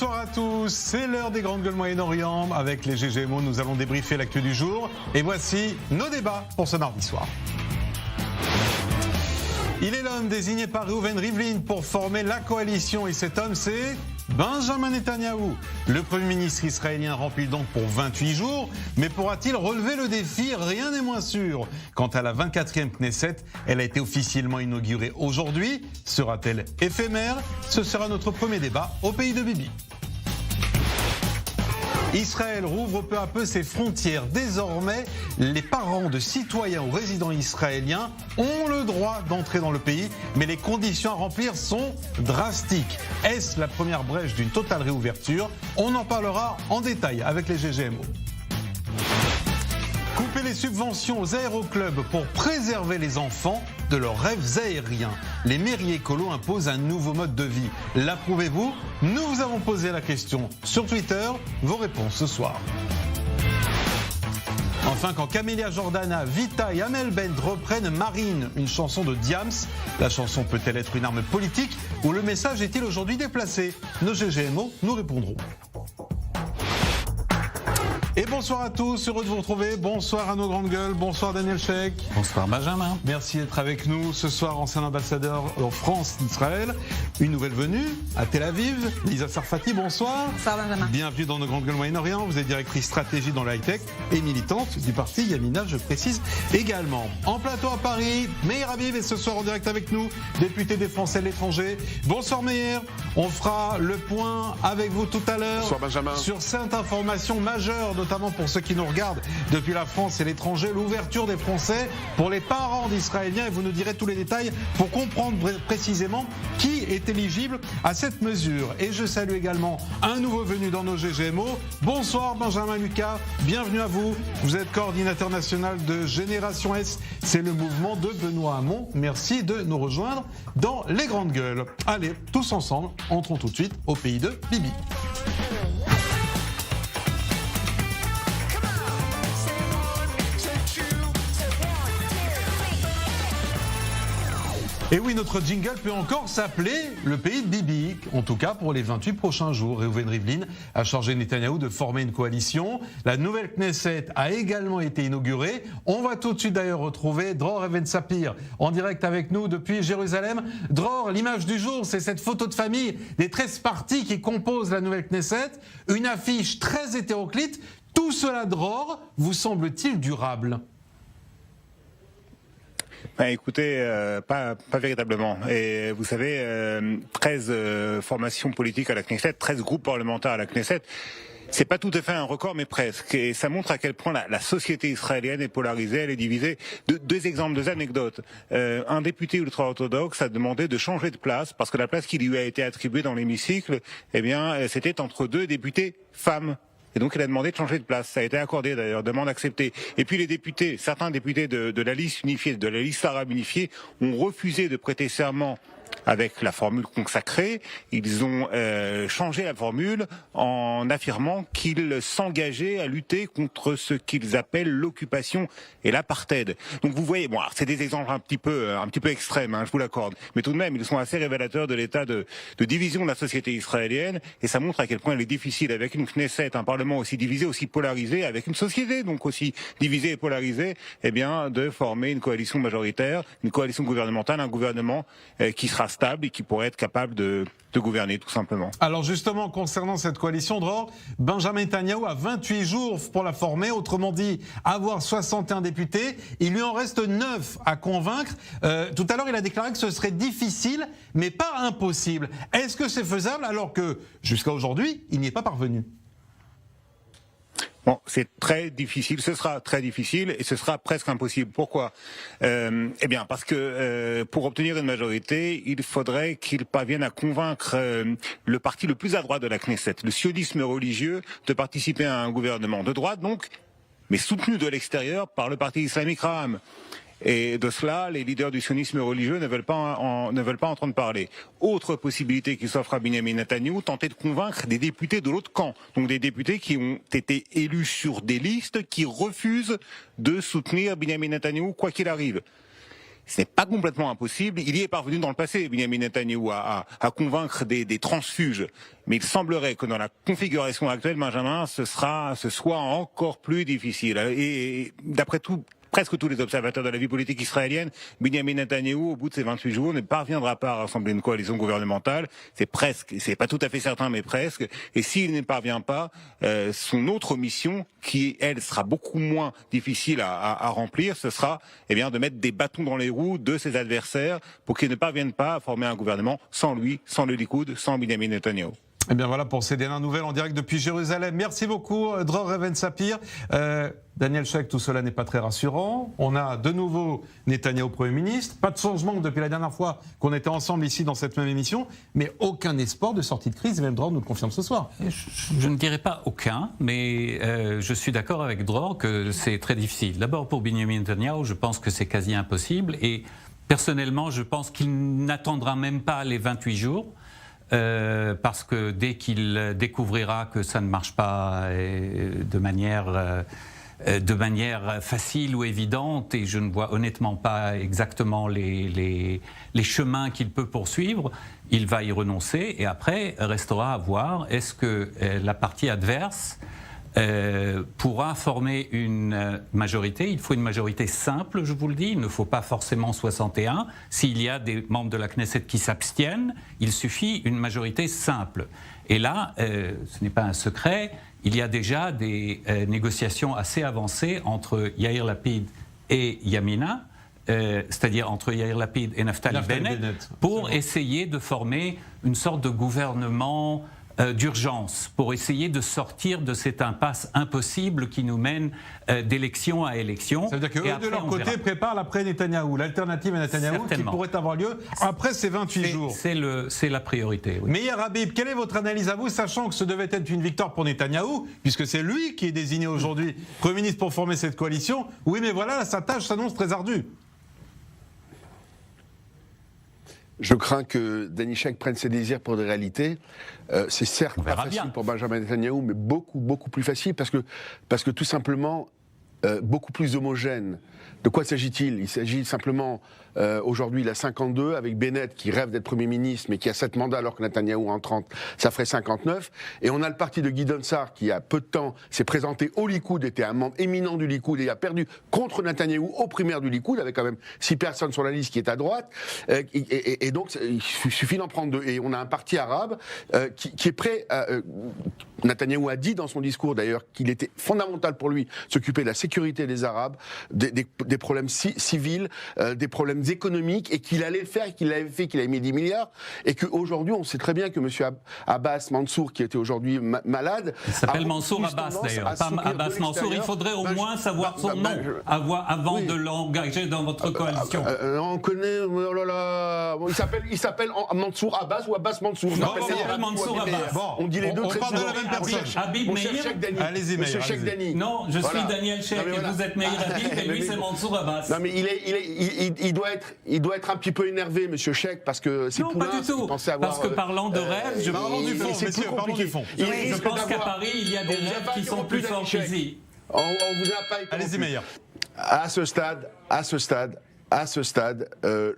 Bonsoir à tous, c'est l'heure des grandes gueules Moyen-Orient. Avec les GGMO, nous allons débriefer l'actu du jour. Et voici nos débats pour ce mardi soir. Il est l'homme désigné par Reuven Rivlin pour former la coalition. Et cet homme, c'est Benjamin Netanyahou. Le Premier ministre israélien remplit donc pour 28 jours. Mais pourra-t-il relever le défi? Rien n'est moins sûr. Quant à la 24e Knesset, elle a été officiellement inaugurée aujourd'hui. Sera-t-elle éphémère? Ce sera notre premier débat au pays de Bibi. Israël rouvre peu à peu ses frontières. Désormais, les parents de citoyens ou résidents israéliens ont le droit d'entrer dans le pays, mais les conditions à remplir sont drastiques. Est-ce la première brèche d'une totale réouverture? On en parlera en détail avec les GGMO. Couper les subventions aux aéroclubs pour préserver les enfants de leurs rêves aériens. Les mairies écolos imposent un nouveau mode de vie. L'approuvez-vous? Nous vous avons posé la question sur Twitter. Vos réponses ce soir. Enfin, quand Camélia Jordana, Vita et Amel Bent reprennent Marine, une chanson de Diams, la chanson peut-elle être une arme politique ou le message est-il aujourd'hui déplacé? Nos GGMO nous répondront. Et bonsoir à tous, heureux de vous retrouver. Bonsoir à nos grandes gueules, bonsoir Daniel Sheikh. Bonsoir Benjamin. Merci d'être avec nous ce soir, ancien ambassadeur en France d'Israël. Une nouvelle venue à Tel Aviv, Lisa Sarfati, bonsoir. Bonsoir Benjamin. Bienvenue dans nos grandes gueules Moyen-Orient. Vous êtes directrice stratégie dans le high-tech et militante du parti Yamina, je précise également. En plateau à Paris, Meir Habib est ce soir en direct avec nous, député des Français de l'étranger. Bonsoir Meir, on fera le point avec vous tout à l'heure. Bonsoir Benjamin. Sur cette information majeure, notamment pour ceux qui nous regardent depuis la France et l'étranger, l'ouverture des Français pour les parents d'Israéliens, et vous nous direz tous les détails pour comprendre précisément qui est éligible à cette mesure. Et je salue également un nouveau venu dans nos GGMO. Bonsoir Benjamin Lucas, bienvenue à vous. Vous êtes coordinateur national de Génération S, c'est le mouvement de Benoît Hamon. Merci de nous rejoindre dans les grandes gueules. Allez, tous ensemble, entrons tout de suite au pays de Bibi. Et oui, notre jingle peut encore s'appeler le pays de Bibi, en tout cas pour les 28 prochains jours. Reuven Rivlin a chargé Netanyahou de former une coalition. La nouvelle Knesset a également été inaugurée. On va tout de suite d'ailleurs retrouver Dror Even Sapir en direct avec nous depuis Jérusalem. Dror, l'image du jour, c'est cette photo de famille des 13 partis qui composent la nouvelle Knesset. Une affiche très hétéroclite. Tout cela, Dror, vous semble-t-il durable ? Écoutez, pas véritablement. Et vous savez, 13 formations politiques à la Knesset, 13 groupes parlementaires à la Knesset, c'est pas tout à fait un record, mais presque. Et ça montre à quel point la société israélienne est polarisée, elle est divisée. Deux exemples, deux anecdotes. Un député ultra-orthodoxe a demandé de changer de place parce que la place qui lui a été attribuée dans l'hémicycle, eh bien, c'était entre deux députés femmes. Et donc il a demandé de changer de place. Ça a été accordé d'ailleurs, demande acceptée. Et puis les députés, certains députés de la liste unifiée, de la liste arabe unifiée, ont refusé de prêter serment avec la formule consacrée. Ils ont changé la formule en affirmant qu'ils s'engageaient à lutter contre ce qu'ils appellent l'occupation et l'apartheid. Donc vous voyez, bon, c'est des exemples un petit peu extrêmes, hein, je vous l'accorde, mais tout de même ils sont assez révélateurs de l'état de division de la société israélienne, et ça montre à quel point il est difficile avec une Knesset, un parlement aussi divisé, aussi polarisé, avec une société donc aussi divisée et polarisée, eh bien de former une coalition majoritaire, une coalition gouvernementale, un gouvernement qui sera stable et qui pourrait être capable de gouverner tout simplement. Alors justement, concernant cette coalition, Dror, Benjamin Netanyahou a 28 jours pour la former, autrement dit avoir 61 députés, il lui en reste 9 à convaincre. Tout à l'heure il a déclaré que ce serait difficile mais pas impossible. Est-ce que c'est faisable alors que jusqu'à aujourd'hui il n'y est pas parvenu ? Bon, c'est très difficile, ce sera très difficile et ce sera presque impossible. Pourquoi ? Eh bien, parce que pour obtenir une majorité, il faudrait qu'il parvienne à convaincre le parti le plus à droite de la Knesset, le sionisme religieux, de participer à un gouvernement de droite, donc, mais soutenu de l'extérieur par le parti islamique Raham. Et de cela, les leaders du sionisme religieux ne veulent pas entendre parler. Autre possibilité qui s'offre à Benjamin Netanyahou, tenter de convaincre des députés de l'autre camp. Donc des députés qui ont été élus sur des listes qui refusent de soutenir Benjamin Netanyahou quoi qu'il arrive. ce n'est pas complètement impossible. Il y est parvenu dans le passé, Benjamin Netanyahou, à convaincre des transfuges. Mais il semblerait que dans la configuration actuelle, Benjamin, ce soit encore plus difficile. Et d'après presque tous les observateurs de la vie politique israélienne, Benjamin Netanyahou, au bout de ces 28 jours, ne parviendra pas à rassembler une coalition gouvernementale. C'est pas tout à fait certain, mais presque. Et s'il n'y parvient pas, son autre mission, qui elle sera beaucoup moins difficile à remplir, ce sera de mettre des bâtons dans les roues de ses adversaires pour qu'ils ne parviennent pas à former un gouvernement sans lui, sans le Likoud, sans Benjamin Netanyahou. Et bien voilà pour ces dernières nouvelles en direct depuis Jérusalem. Merci beaucoup, Dror Reven-Sapir. Daniel Sheikh, tout cela n'est pas très rassurant. On a de nouveau Netanyahou Premier ministre. Pas de changement depuis la dernière fois qu'on était ensemble ici dans cette même émission, mais aucun espoir de sortie de crise. Et même Dror nous le confirme ce soir. Je ne dirais pas aucun, mais je suis d'accord avec Dror que c'est très difficile. D'abord pour Benjamin Netanyahou, je pense que c'est quasi impossible. Et personnellement, je pense qu'il n'attendra même pas les 28 jours. Parce que dès qu'il découvrira que ça ne marche pas de manière facile ou évidente, et je ne vois honnêtement pas exactement les chemins qu'il peut poursuivre, il va y renoncer et après restera à voir est-ce que la partie adverse pourra former une majorité. Il faut une majorité simple, je vous le dis, il ne faut pas forcément 61. S'il y a des membres de la Knesset qui s'abstiennent, il suffit une majorité simple. Et là, ce n'est pas un secret, il y a déjà des négociations assez avancées entre Yair Lapid et Yamina, c'est-à-dire entre Yair Lapid et Naftali Bennett, pour essayer de former une sorte de gouvernement d'urgence, pour essayer de sortir de cette impasse impossible qui nous mène d'élection à élection. Ça veut dire qu'eux, de leur côté, préparent l'après-Netanyahou, l'alternative à Netanyahou qui pourrait avoir lieu après ces 28 jours. C'est la priorité. Oui. Meir Habib, quelle est votre analyse à vous, sachant que ce devait être une victoire pour Netanyahou, puisque c'est lui qui est désigné aujourd'hui Premier ministre pour former cette coalition. Oui, mais voilà, sa tâche s'annonce très ardue. Je crains que Danny Sheikh prenne ses désirs pour des réalités. C'est certes pas facile pour Benjamin Netanyahou, mais beaucoup plus facile parce que tout simplement beaucoup plus homogène. De quoi s'agit-il ? Il s'agit simplement, aujourd'hui il a 52, avec Bennett qui rêve d'être Premier ministre, mais qui a 7 mandats alors que Netanyahou en 30, ça ferait 59. Et on a le parti de Gideon Sa'ar qui, il peu de temps, s'est présenté au Likoud, était un membre éminent du Likoud et a perdu contre Netanyahou aux primaires du Likoud, avec quand même 6 personnes sur la liste qui est à droite. Et donc, il suffit d'en prendre 2. Et on a un parti arabe qui est prêt à... Netanyahou a dit dans son discours d'ailleurs qu'il était fondamental pour lui s'occuper de la sécurité des Arabes, des problèmes civils, des problèmes économiques, et qu'il allait le faire, qu'il l'avait fait, qu'il avait mis 10 milliards, et qu'aujourd'hui on sait très bien que M. Abbas Mansour, qui était aujourd'hui malade... Il s'appelle Mansour Abbas d'ailleurs, pas Abbas Mansour, il faudrait au moins savoir son nom avant de l'engager dans votre coalition. On connaît... Oh là là, bon, il s'appelle Mansour Abbas ou Abbas Mansour. Non, il s'appelle Mansour Abbas. Bon, on dit les deux très souvent. Habib Meir. Allez-y, Meir. Non, je suis Daniel Sheikh et vous êtes Meir Habib et lui c'est Mansour Abbas. Non mais il doit être un petit peu énervé, Monsieur Sheikh, parce que c'est Poulain qui pensait avoir... Parce que parlant de rêve, je parle du fond, messieurs, parlons du fond. Je pense qu'à Paris, il y a des rêves qui sont plus forts qu'ici. On vous a pas été... Allez-y, Meir. À ce stade,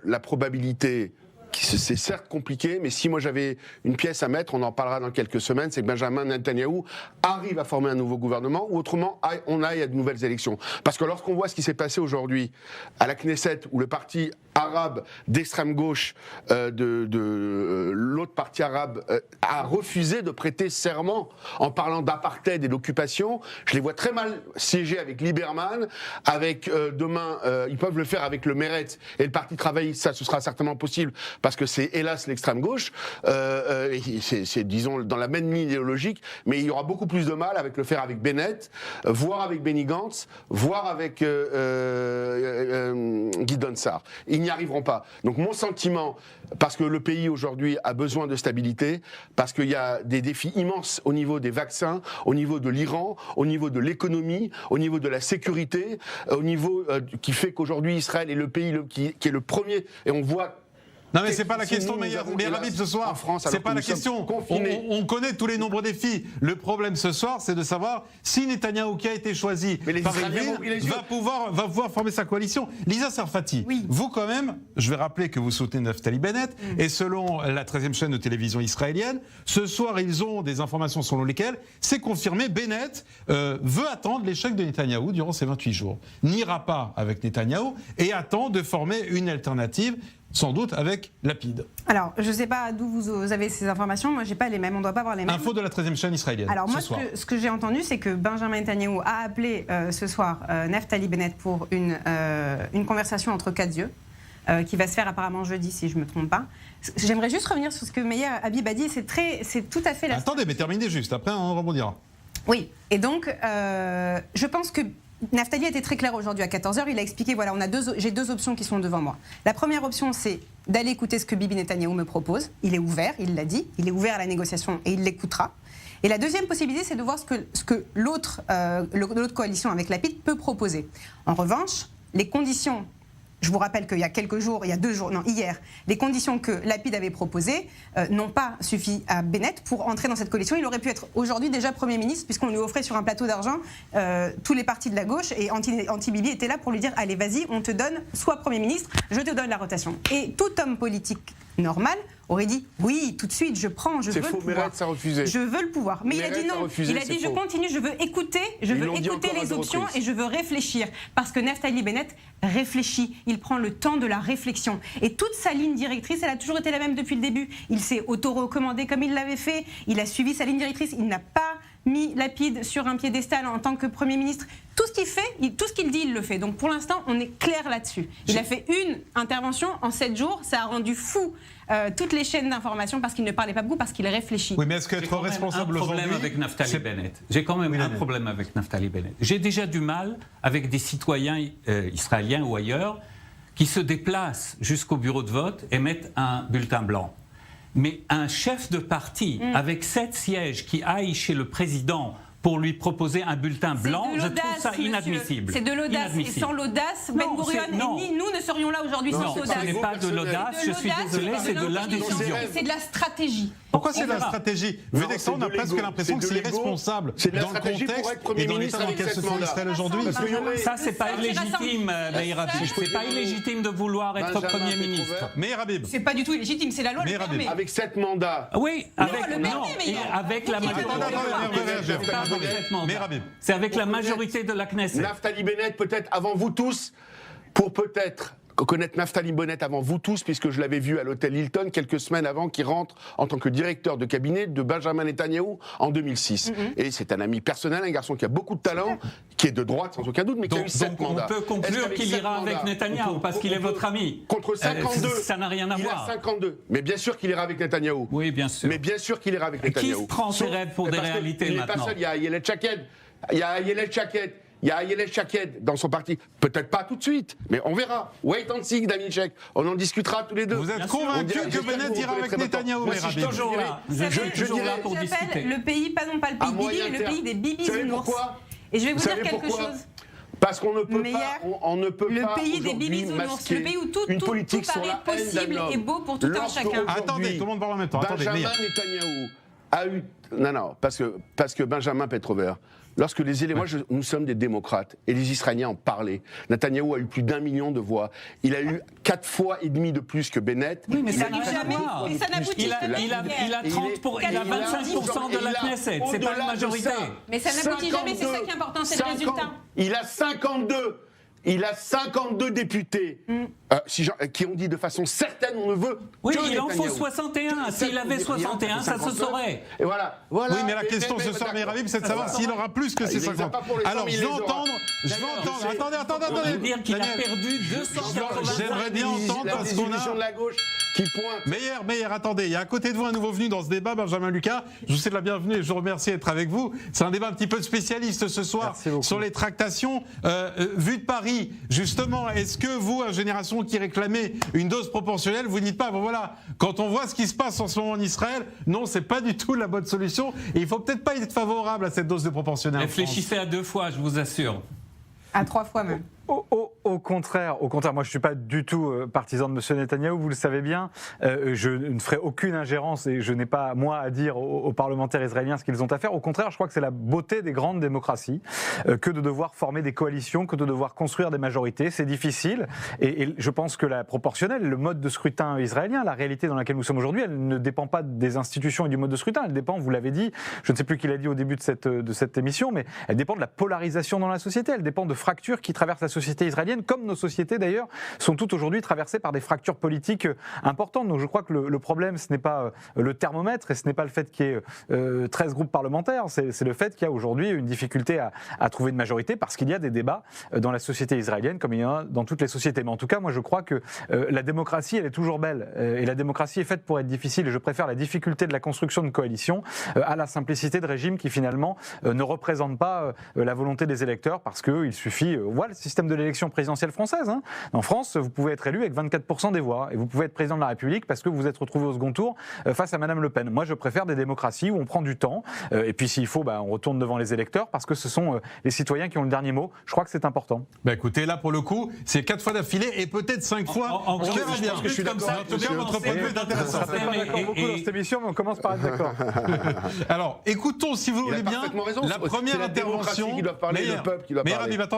la probabilité... C'est certes compliqué, mais si moi j'avais une pièce à mettre, on en parlera dans quelques semaines, c'est que Benjamin Netanyahou arrive à former un nouveau gouvernement, ou autrement on aille à de nouvelles élections. Parce que lorsqu'on voit ce qui s'est passé aujourd'hui à la Knesset, où le parti arabe d'extrême gauche de l'autre parti arabe a refusé de prêter serment en parlant d'apartheid et d'occupation, je les vois très mal siéger avec Lieberman, avec demain, ils peuvent le faire avec le Meretz et le Parti Travail, ça ce sera certainement possible, parce que c'est hélas l'extrême gauche, c'est disons dans la même ligne idéologique, mais il y aura beaucoup plus de mal avec le faire avec Bennett, voire avec Benny Gantz, voire avec Gideon Sa'ar. Ils n'y arriveront pas. Donc mon sentiment, parce que le pays aujourd'hui a besoin de stabilité, parce qu'il y a des défis immenses au niveau des vaccins, au niveau de l'Iran, au niveau de l'économie, au niveau de la sécurité, au niveau qui fait qu'aujourd'hui Israël est le pays qui est le premier, et on voit Non mais c'est pas la question, mais Habib, ce soir, en France, c'est pas la question. On connaît tous les nombreux défis. Le problème ce soir, c'est de savoir si Netanyahou, qui a été choisi par Rivlin, va pouvoir former sa coalition. Lisa Sarfati, vous quand même, je vais rappeler que vous soutenez Naftali Bennett, et selon la 13e chaîne de télévision israélienne, ce soir ils ont des informations selon lesquelles c'est confirmé, Bennett veut attendre l'échec de Netanyahou durant ces 28 jours. N'ira pas avec Netanyahou et attend de former une alternative, sans doute avec Lapid. Alors, je ne sais pas d'où vous avez ces informations. Moi, je n'ai pas les mêmes. On ne doit pas avoir les mêmes. Info de la 13e chaîne israélienne. Alors, moi, ce que j'ai entendu, c'est que Benjamin Netanyahou a appelé ce soir Naftali Bennett pour une conversation entre quatre yeux, qui va se faire apparemment jeudi, si je ne me trompe pas. J'aimerais juste revenir sur ce que Meyer Habib a dit. C'est tout à fait la... Attendez, mais terminez juste. Après, on rebondira. Oui. Et donc, je pense que Naftali a été très clair aujourd'hui à 14h. Il a expliqué, voilà, j'ai deux options qui sont devant moi. La première option, c'est d'aller écouter ce que Bibi Netanyahou me propose. Il est ouvert, il l'a dit. Il est ouvert à la négociation et il l'écoutera. Et la deuxième possibilité, c'est de voir ce que l'autre coalition avec Lapid peut proposer. En revanche, les conditions... Je vous rappelle qu'il y a quelques jours, hier, les conditions que Lapid avait proposées n'ont pas suffi à Bennett pour entrer dans cette coalition. Il aurait pu être aujourd'hui déjà Premier ministre, puisqu'on lui offrait sur un plateau d'argent tous les partis de la gauche, et Anti-Bibi était là pour lui dire « Allez, vas-y, on te donne soit Premier ministre, je te donne la rotation ». Et tout homme politique normal aurait dit « Oui, tout de suite, je prends, je veux le pouvoir ». Meretz a refusé. Je veux le pouvoir. Mais il a dit non. Il a dit « Je continue, je veux écouter les options et je veux réfléchir ». Parce que Naftali Bennett réfléchit, il prend le temps de la réflexion. Et toute sa ligne directrice, elle a toujours été la même depuis le début. Il s'est auto-recommandé comme il l'avait fait, il a suivi sa ligne directrice, il n'a pas mis Lapid sur un piédestal en tant que Premier ministre. Tout ce qu'il fait, tout ce qu'il dit, il le fait. Donc pour l'instant, on est clair là-dessus. Il a fait une intervention en 7 jours, ça a rendu fou toutes les chaînes d'information parce qu'il ne parlait pas beaucoup, parce qu'il réfléchit. Oui, mais est-ce qu'être responsable aujourd'hui... J'ai quand même un problème avec Naftali Bennett. J'ai déjà du mal avec des citoyens israéliens ou ailleurs qui se déplacent jusqu'au bureau de vote et mettent un bulletin blanc. Mais un chef de parti avec 7 sièges qui aille chez le président pour lui proposer un bulletin blanc, je trouve ça inadmissible. C'est de l'audace. Et sans l'audace, Ben Gurion et nous ne serions là aujourd'hui sans l'audace. Ce n'est pas de l'audace, je suis désolé, c'est de l'indécision. C'est de la stratégie. Pourquoi c'est de la stratégie? Vu d'extérieur, on a presque l'impression que c'est irresponsable dans le contexte et dans l'état dans lequel se trouve Israël aujourd'hui. Ça, c'est pas illégitime, Meir Habib. C'est pas illégitime de vouloir être Premier ministre. Meir Habib. C'est pas du tout illégitime, c'est la loi le permet. Avec 7 mandats. Oui, avec la majorité. C'est avec la majorité de la Knesset. Naftali Bennett, peut-être avant vous tous, pour peut-être connaître Naftali Bennett avant vous tous, puisque je l'avais vu à l'hôtel Hilton quelques semaines avant qu'il rentre en tant que directeur de cabinet de Benjamin Netanyahou en 2006. Et c'est un ami personnel, un garçon qui a beaucoup de talent, qui est de droite sans aucun doute, mais qui a eu 7 mandats. On peut conclure qu'il ira avec Netanyahou parce qu'il est votre ami. Contre 52. Ça n'a rien à voir. Il a 52. Mais bien sûr qu'il ira avec Netanyahou. Oui, bien sûr. Mais bien sûr qu'il ira avec Netanyahou. Qui prend ses rêves pour des réalités maintenant? Il n'est pas seul, il y a Ayelet Shaked. Il y a Ayelet Shaked dans son parti. Peut-être pas tout de suite, mais on verra. Wait and see, David Shek. On en discutera tous les deux. Vous êtes convaincu que Bennett ira avec Netanyahou? Moi, je suis toujours là. Je suis toujours là pour discuter. Le pays, pas non pas le pays Bibi, mais le pays des bibisounours. Et je vais vous dire quelque chose. Parce qu'on ne peut pas, le pays des bisounours, le pays où tout paraît possible et beau pour tout un chacun. Attendez, tout le monde parle en même temps. Benjamin Netanyahou a eu... Non, parce que Benjamin Petrover, lorsque les éléments... Nous sommes des démocrates, et les Israéliens en parlaient. Netanyahou a eu plus d'1 million de voix. Il a eu 4,5 fois de plus que Bennett. Oui, mais ça n'aboutit jamais. Il a 25% de la Knesset. C'est pas la majorité. Mais ça n'aboutit jamais, c'est ça qui est important, c'est le résultat. Il a 52 députés qui ont dit de façon certaine on ne veut oui, que il en faut Netanyahou. 61. S'il avait 61, ça se saurait. Et voilà. Oui, mais la question ce soir, Meir Habib, c'est de savoir s'il aura plus que ces 50. Alors, je vais entendre. Attendez. Dire qu'il a perdu 280. J'aimerais bien entendre parce qu'on a de la gauche qui pointe. Meir, attendez, il y a à côté de vous un nouveau venu dans ce débat, Benjamin Lucas. Je vous souhaite la bienvenue et je vous remercie d'être avec vous. C'est un débat un petit peu de spécialiste ce soir sur les tractations. Vu de Paris, justement, est-ce que vous, à Génération qui réclamez une dose proportionnelle, vous dites pas, bon voilà, quand on voit ce qui se passe en ce moment en Israël, non, c'est pas du tout la bonne solution et il faut peut-être pas être favorable à cette dose de proportionnelle. Réfléchissez à 2 fois, je vous assure. À 3 fois même. Au contraire, moi je suis pas du tout partisan de M. Netanyahou, vous le savez bien. Je ne ferai aucune ingérence et je n'ai pas, moi, à dire aux parlementaires israéliens ce qu'ils ont à faire. Au contraire, je crois que c'est la beauté des grandes démocraties que de devoir former des coalitions, que de devoir construire des majorités. C'est difficile et je pense que la proportionnelle, le mode de scrutin israélien, la réalité dans laquelle nous sommes aujourd'hui, elle ne dépend pas des institutions et du mode de scrutin. Elle dépend, vous l'avez dit, je ne sais plus qui l'a dit au début de cette émission, mais elle dépend de la polarisation dans la société. Elle dépend de fractures qui traversent la société israélienne, comme nos sociétés d'ailleurs sont toutes aujourd'hui traversées par des fractures politiques importantes. Donc je crois que le problème, ce n'est pas le thermomètre et ce n'est pas le fait qu'il y ait 13 groupes parlementaires, c'est le fait qu'il y a aujourd'hui une difficulté à trouver une majorité parce qu'il y a des débats dans la société israélienne comme il y en a dans toutes les sociétés. Mais en tout cas, moi je crois que la démocratie, elle est toujours belle et la démocratie est faite pour être difficile et je préfère la difficulté de la construction de coalition à la simplicité de régime qui finalement ne représente pas la volonté des électeurs parce qu'il suffit, voilà le système de l'élection présidentielle française. Hein. En France, vous pouvez être élu avec 24% des voix et vous pouvez être président de la République parce que vous vous êtes retrouvé au second tour face à Madame Le Pen. Moi, je préfère des démocraties où on prend du temps et puis s'il faut, on retourne devant les électeurs parce que ce sont les citoyens qui ont le dernier mot. Je crois que c'est important. Écoutez, là pour le coup, c'est 4 fois d'affilée et peut-être 5 fois. On verra bien. Je suis comme ça. En tout cas, votre point de vue est intéressant. On ne sera pas d'accord beaucoup dans cette émission, mais on commence par être d'accord. Alors, écoutons, si vous voulez bien, la première intervention. Mais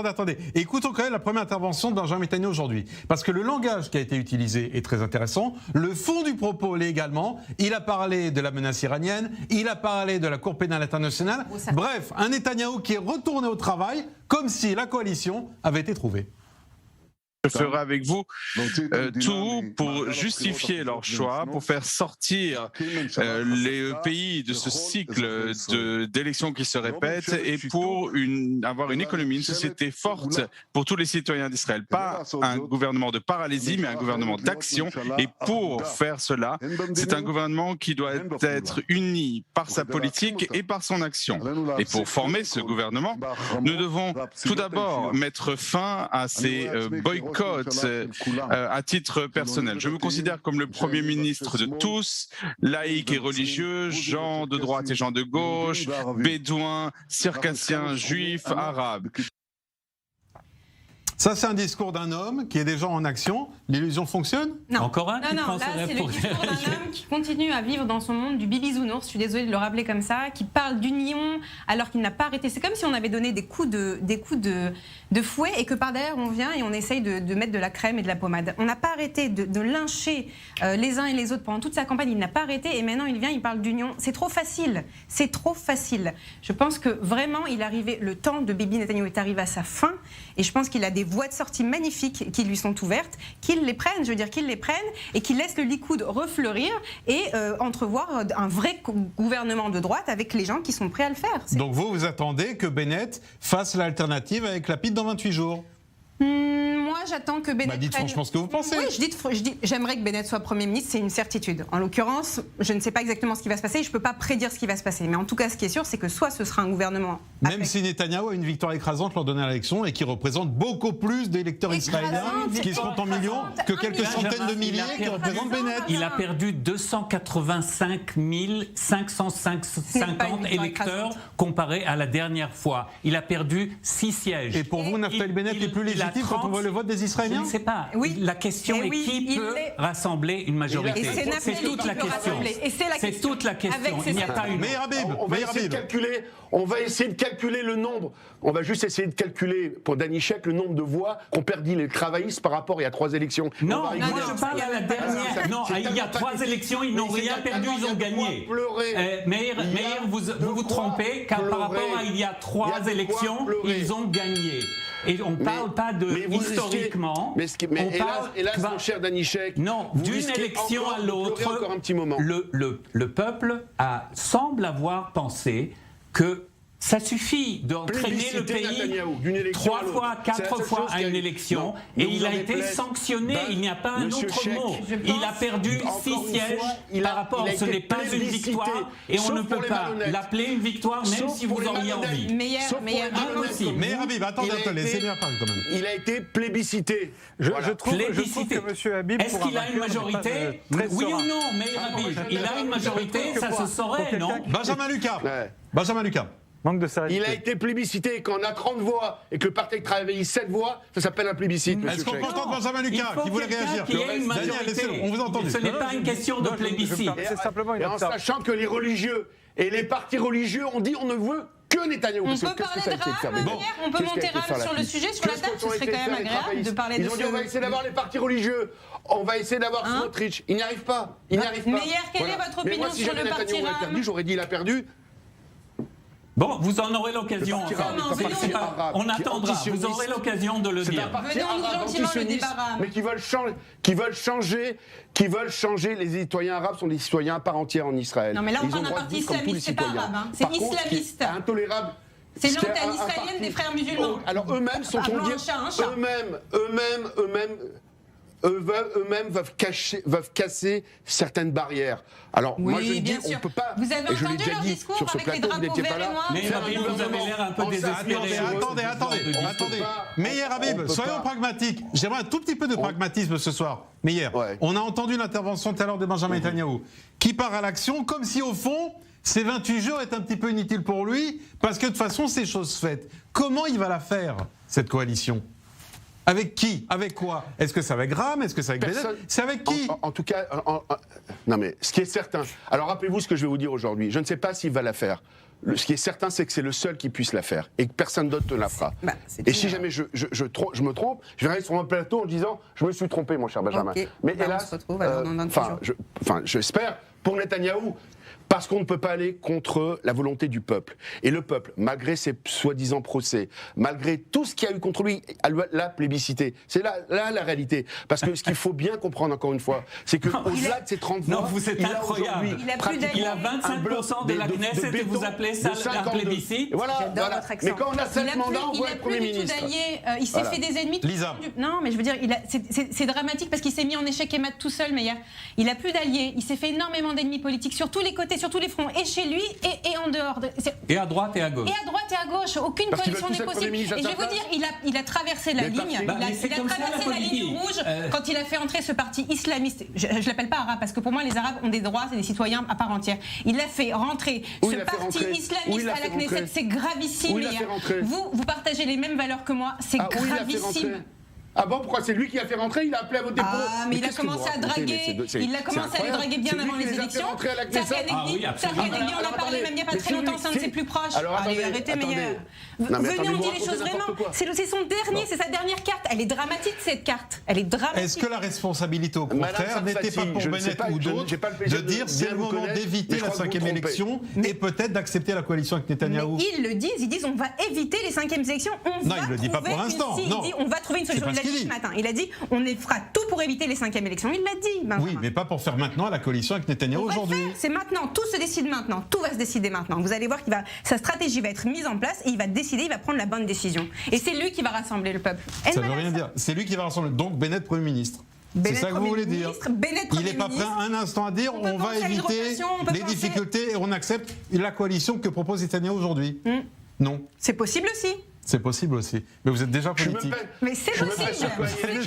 attendez. Écoutons quand même la première intervention de Benjamin Netanyahou aujourd'hui. Parce que le langage qui a été utilisé est très intéressant. Le fond du propos l'est également. Il a parlé de la menace iranienne. Il a parlé de la Cour pénale internationale. Bref, un Netanyahou qui est retourné au travail comme si la coalition avait été trouvée. Je ferai avec vous tout pour justifier leur choix, pour faire sortir les pays de ce cycle d'élections qui se répètent et pour avoir une économie, une société forte pour tous les citoyens d'Israël. Pas un gouvernement de paralysie, mais un gouvernement d'action. Et pour faire cela, c'est un gouvernement qui doit être uni par sa politique et par son action. Et pour former ce gouvernement, nous devons tout d'abord mettre fin à ces boycotts à titre personnel. Je me considère comme le Premier ministre de tous, laïcs et religieux, gens de droite et gens de gauche, bédouins, circassiens, juifs, arabes. Ça, c'est un discours d'un homme qui est déjà en action. L'illusion fonctionne ? Non. Encore un qui là, c'est le discours d'un homme qui continue à vivre dans son monde du bibisounours, je suis désolée de le rappeler comme ça, qui parle d'union alors qu'il n'a pas arrêté. C'est comme si on avait donné des coups de fouet et que par derrière on vient et on essaye de mettre de la crème et de la pommade. On n'a pas arrêté de lyncher les uns et les autres pendant toute sa campagne. Il n'a pas arrêté et maintenant il vient, il parle d'union. C'est trop facile. C'est trop facile. Je pense que vraiment, le temps de Bibi Netanyahou est arrivé à sa fin et je pense qu'il a des voies de sortie magnifiques qui lui sont ouvertes, qu'il les prenne et qu'il laisse le Likoud refleurir et entrevoir un vrai gouvernement de droite avec les gens qui sont prêts à le faire. Donc vous attendez que Bennett fasse l'alternative avec Lapid dans 28 jours ? Moi, j'attends que Bennett. Dites franchement ce que vous pensez. Oui, je dis, j'aimerais que Bennett soit Premier ministre, c'est une certitude. En l'occurrence, je ne sais pas exactement ce qui va se passer, je ne peux pas prédire ce qui va se passer. Mais en tout cas, ce qui est sûr, c'est que soit ce sera un gouvernement. Même si Netanyahou a une victoire écrasante lors de l'élection et qui reprend beaucoup plus d'électeurs israéliens qui sont en millions que quelques centaines de milliers qui représentent Bennett. Il a perdu 285 550 électeurs comparé à la dernière fois. Il a perdu 6 sièges. Et pour vous, Naftali Bennett est plus légitime quand on voit le vote des Israéliens ? Je ne sais pas. Oui. La question est qui peut rassembler une majorité. C'est toute la question. C'est toute la question. Il n'y a pas une. Mais on va essayer de calculer le nombre. On va juste essayer de calculer pour Danishek le nombre de voix qu'ont perdu les travaillistes par rapport il y a 3 élections. Non, moi je parle à la dernière. Non, il y a 3 élections, ils n'ont rien perdu, ils ont gagné. Meir, vous trompez, car par rapport à il y a 3 élections, ils ont gagné. Et on ne parle pas de historiquement. Hélas, mon cher Danishek, non, d'une élection à l'autre, le peuple semble avoir pensé que ça suffit d'entraîner le pays 3 fois, 4 fois à une élection et il a été sanctionné. Il n'y a pas un autre mot. Il a perdu 6 sièges par rapport. Ce n'est pas une victoire et on ne peut pas l'appeler une victoire même si vous auriez envie. Mais Habib, attendez, laissez-moi parler quand même. Il a été plébiscité. Je trouve que M. Habib. Est-ce qu'il a une majorité ? Oui ou non, mais Habib, il a une majorité, ça se saurait, non ? Benjamin Lucas. Manque de sérénité. Il a été plébiscité. Quand on a 30 voix et que le parti travaille 7 voix, ça s'appelle un plébiscite. Est-ce qu'on peut entendre Benjamin Lucas qui voulait réagir? Daniel, on vous a entendu. Ce n'est pas une question de plébiscite. C'est simplement Et en sachant que les religieux et les partis religieux ont dit on ne veut que Netanyahou. On peut parler de rame, on peut monter rame sur le sujet, sur la table, ce serait quand même agréable de parler de Ils ont dit on va essayer d'avoir les partis religieux, on va essayer d'avoir Smotrich. Ils n'y arrivent pas. Ils n'y arrivent pas. Meyer, quelle est votre opinion sur le parti Netanyahou a perdu, j'aurais dit il a perdu. Bon, vous en aurez l'occasion. On attendra. Vous aurez l'occasion de le dire. Venons-nous gentiment le débat rame. Mais qui veulent changer. Les citoyens arabes sont des citoyens à part entière en Israël. Non, mais là, on Ils ont parle d'un le droit de parti vivre comme tous les islamiste, c'est pas citoyens. arabe, hein. C'est Par contre, ce qui est islamiste. Intolérable. C'est ce qui est l'antenne un israélienne parti- des frères musulmans. Alors eux-mêmes sont Appelons dire un chat un chat. eux-mêmes veulent casser certaines barrières. Alors moi je Oui, dis bien on sûr. peut pas. Vous avez et je l'ai entendu déjà leur dit discours sur ce avec les plateau, vous drapeaux n'étiez pas verts et là. noirs. Mais Faire Habib, un vous avez gouvernement l'air un peu en désespéré. Attendez. Meyer Habib, soyons pragmatiques. J'aimerais un tout petit peu de pragmatisme ce soir. Meyer, on a entendu l'intervention tout à l'heure de Benjamin Netanyahou, qui part à l'action comme si au fond, ces 28 jours est un petit peu inutile pour lui, parce que de toute façon, c'est chose faite. Comment il va la faire, cette coalition ? Avec qui? Avec quoi? Est-ce que c'est avec Rame? Est-ce que c'est avec Bennett? C'est avec qui? En tout cas, non mais ce qui est certain. Alors rappelez-vous ce que je vais vous dire aujourd'hui. Je ne sais pas s'il va la faire. Ce qui est certain, c'est que c'est le seul qui puisse la faire et que personne d'autre ne la fera. Et si jamais je me trompe, je verrai sur mon plateau en disant je me suis trompé, mon cher Benjamin. Okay. Mais on hélas, se retrouve alors dans 28 jours. j'espère pour Netanyahou. Parce qu'on ne peut pas aller contre la volonté du peuple. Et le peuple, malgré ses soi-disant procès, malgré tout ce qu'il y a eu contre lui, l'a plébiscité. C'est là la réalité. Parce que ce qu'il faut bien comprendre, encore une fois, c'est qu'au-delà de ces 30 voix, vous êtes incroyable. Il a 25% de la Knesset et vous appelez ça un plébiscite. Voilà. Mais quand on a 7 mandats, on voit le Premier ministre. Il s'est fait des ennemis. Lisa. Non, mais je veux dire, c'est dramatique parce qu'il s'est mis en échec et mat tout seul, mais il a plus d'alliés. Il s'est fait énormément d'ennemis politiques sur tous les côtés, sur tous les fronts, et chez lui et en dehors. Et à droite et à gauche. Et à droite et à gauche, aucune coalition n'est possible. Et je vais vous dire, il a traversé la ligne, il a traversé la ligne rouge quand il a fait entrer ce parti islamiste. Je ne l'appelle pas arabe parce que pour moi les Arabes ont des droits, c'est des citoyens à part entière. Il a fait rentrer ce parti islamiste à la Knesset, c'est gravissime. Vous partagez les mêmes valeurs que moi, c'est gravissime. Ah bon, pourquoi c'est lui qui a fait rentrer? Il a appelé à voter pour. Ah, mais il a commencé à draguer. Il a commencé à les draguer bien avant les élections. Tarek Negri, on a parlé même il n'y a pas très longtemps, c'est un de ses plus proches. Allez, arrêtez, Meyer. Venez, on dit les choses vraiment. C'est son dernier, c'est sa dernière carte. Elle est dramatique, cette carte. Elle est dramatique. Est-ce que la responsabilité, au contraire, n'était pas pour Bennett ou d'autres de dire c'est le moment d'éviter la 5e élection et peut-être d'accepter la coalition avec Netanyahou? Ils le disent, ils disent on va éviter les 5e élections. Non, il ne le dit pas pour l'instant. Il dit on va trouver une solution. Ce matin. Il a dit on fera tout pour éviter les 5e élections. Il l'a dit. Benjamin. Oui, mais pas pour faire maintenant la coalition avec Netanyahou aujourd'hui. C'est maintenant. Tout se décide maintenant. Tout va se décider maintenant. Vous allez voir sa stratégie va être mise en place et il va décider, il va prendre la bonne décision. Et c'est lui qui va rassembler le peuple. Ça ne veut rien dire. C'est lui qui va rassembler. Donc Bennett Premier ministre. C'est ça que vous voulez dire. Il n'est pas prêt un instant à dire on va éviter les difficultés et on accepte la coalition que propose Netanyahou aujourd'hui. Non. C'est possible aussi. C'est possible aussi. Mais vous êtes déjà politique. Mais c'est possible.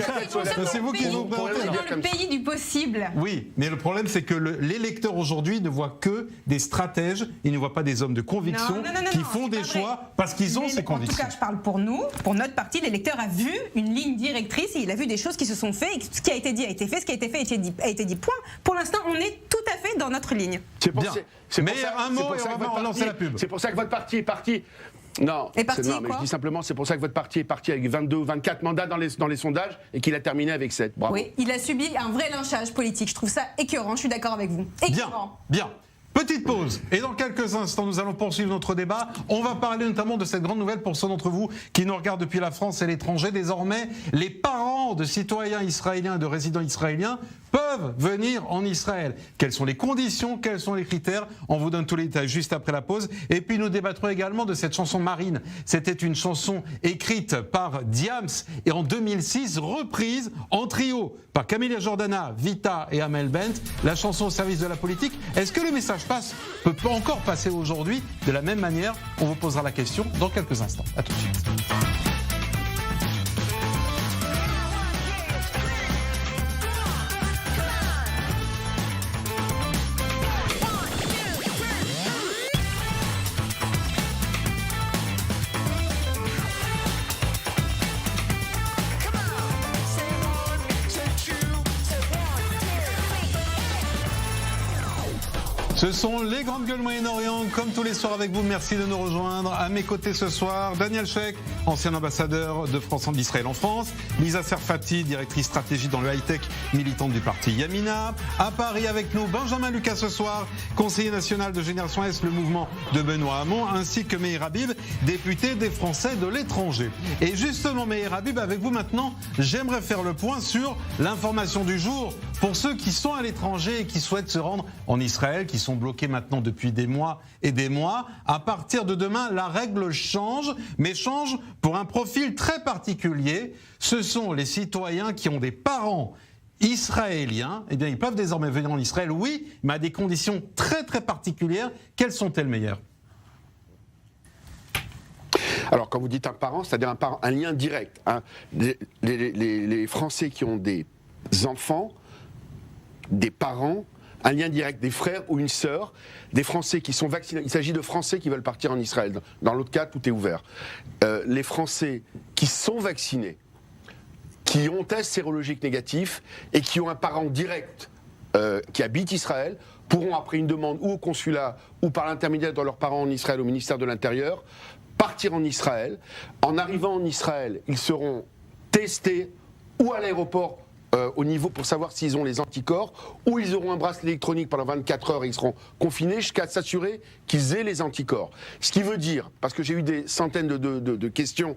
C'est vous qui vous présentez. Dans le pays du possible. Oui, mais le problème, c'est que l'électeur aujourd'hui ne voit que des stratèges. Il ne voit pas des hommes de conviction qui font des choix parce qu'ils ont ces convictions. En tout cas, je parle pour nous, pour notre parti. L'électeur a vu une ligne directrice et il a vu des choses qui se sont faites. Et ce qui a été dit a été fait. Ce qui a été fait a été dit. Point. Pour l'instant, on est tout à fait dans notre ligne. Bien. Mais un mot et on va lancer la pub. C'est pour ça que votre parti est parti. Non, mais je dis simplement, c'est pour ça que votre parti est parti avec 22 ou 24 mandats dans les sondages et qu'il a terminé avec 7. Bravo. Oui, il a subi un vrai lynchage politique. Je trouve ça écœurant, je suis d'accord avec vous. Écœurant. Bien. Petite pause. Et dans quelques instants, nous allons poursuivre notre débat. On va parler notamment de cette grande nouvelle pour ceux d'entre vous qui nous regardent depuis la France et l'étranger. Désormais, les parents de citoyens israéliens et de résidents israéliens peuvent venir en Israël. Quelles sont les conditions, quels sont les critères? On vous donne tous les détails juste après la pause. Et puis nous débattrons également de cette chanson Marine. C'était une chanson écrite par Diams et en 2006 reprise en trio par Camilla Jordana, Vita et Amel Bent. La chanson au service de la politique. Est-ce que le message peut encore passer aujourd'hui de la même manière? On vous posera la question dans quelques instants. À tout de suite. Ce sont les Grandes Gueules Moyen-Orient, comme tous les soirs avec vous. Merci de nous rejoindre. À mes côtés ce soir, Daniel Sheikh, ancien ambassadeur de France d'Israël en France. Lisa Serfati, directrice stratégie dans le high-tech, militante du parti Yamina. À Paris avec nous, Benjamin Lucas ce soir, conseiller national de Génération S, le mouvement de Benoît Hamon, ainsi que Meir Habib, député des Français de l'étranger. Et justement, Meir Habib, avec vous maintenant, j'aimerais faire le point sur l'information du jour pour ceux qui sont à l'étranger et qui souhaitent se rendre en Israël, qui sont bloqués maintenant depuis des mois et des mois. À partir de demain, la règle change, mais change pour un profil très particulier. Ce sont les citoyens qui ont des parents israéliens. Eh bien, ils peuvent désormais venir en Israël, oui, mais à des conditions très très particulières. Quelles sont-elles, meilleures ? Alors, quand vous dites un parent, c'est-à-dire un lien direct. Hein. Les Français qui ont des enfants, des parents, un lien direct, des frères ou une sœur, des Français qui sont vaccinés. Il s'agit de Français qui veulent partir en Israël. Dans l'autre cas, tout est ouvert. Les Français qui sont vaccinés, qui ont test sérologique négatif et qui ont un parent direct qui habite Israël, pourront, après une demande ou au consulat ou par l'intermédiaire de leurs parents en Israël au ministère de l'Intérieur, partir en Israël. En arrivant en Israël, ils seront testés ou à l'aéroport au niveau pour savoir s'ils ont les anticorps, ou ils auront un bracelet électronique pendant 24 heures et ils seront confinés jusqu'à s'assurer qu'ils aient les anticorps. Ce qui veut dire, parce que j'ai eu des centaines de questions,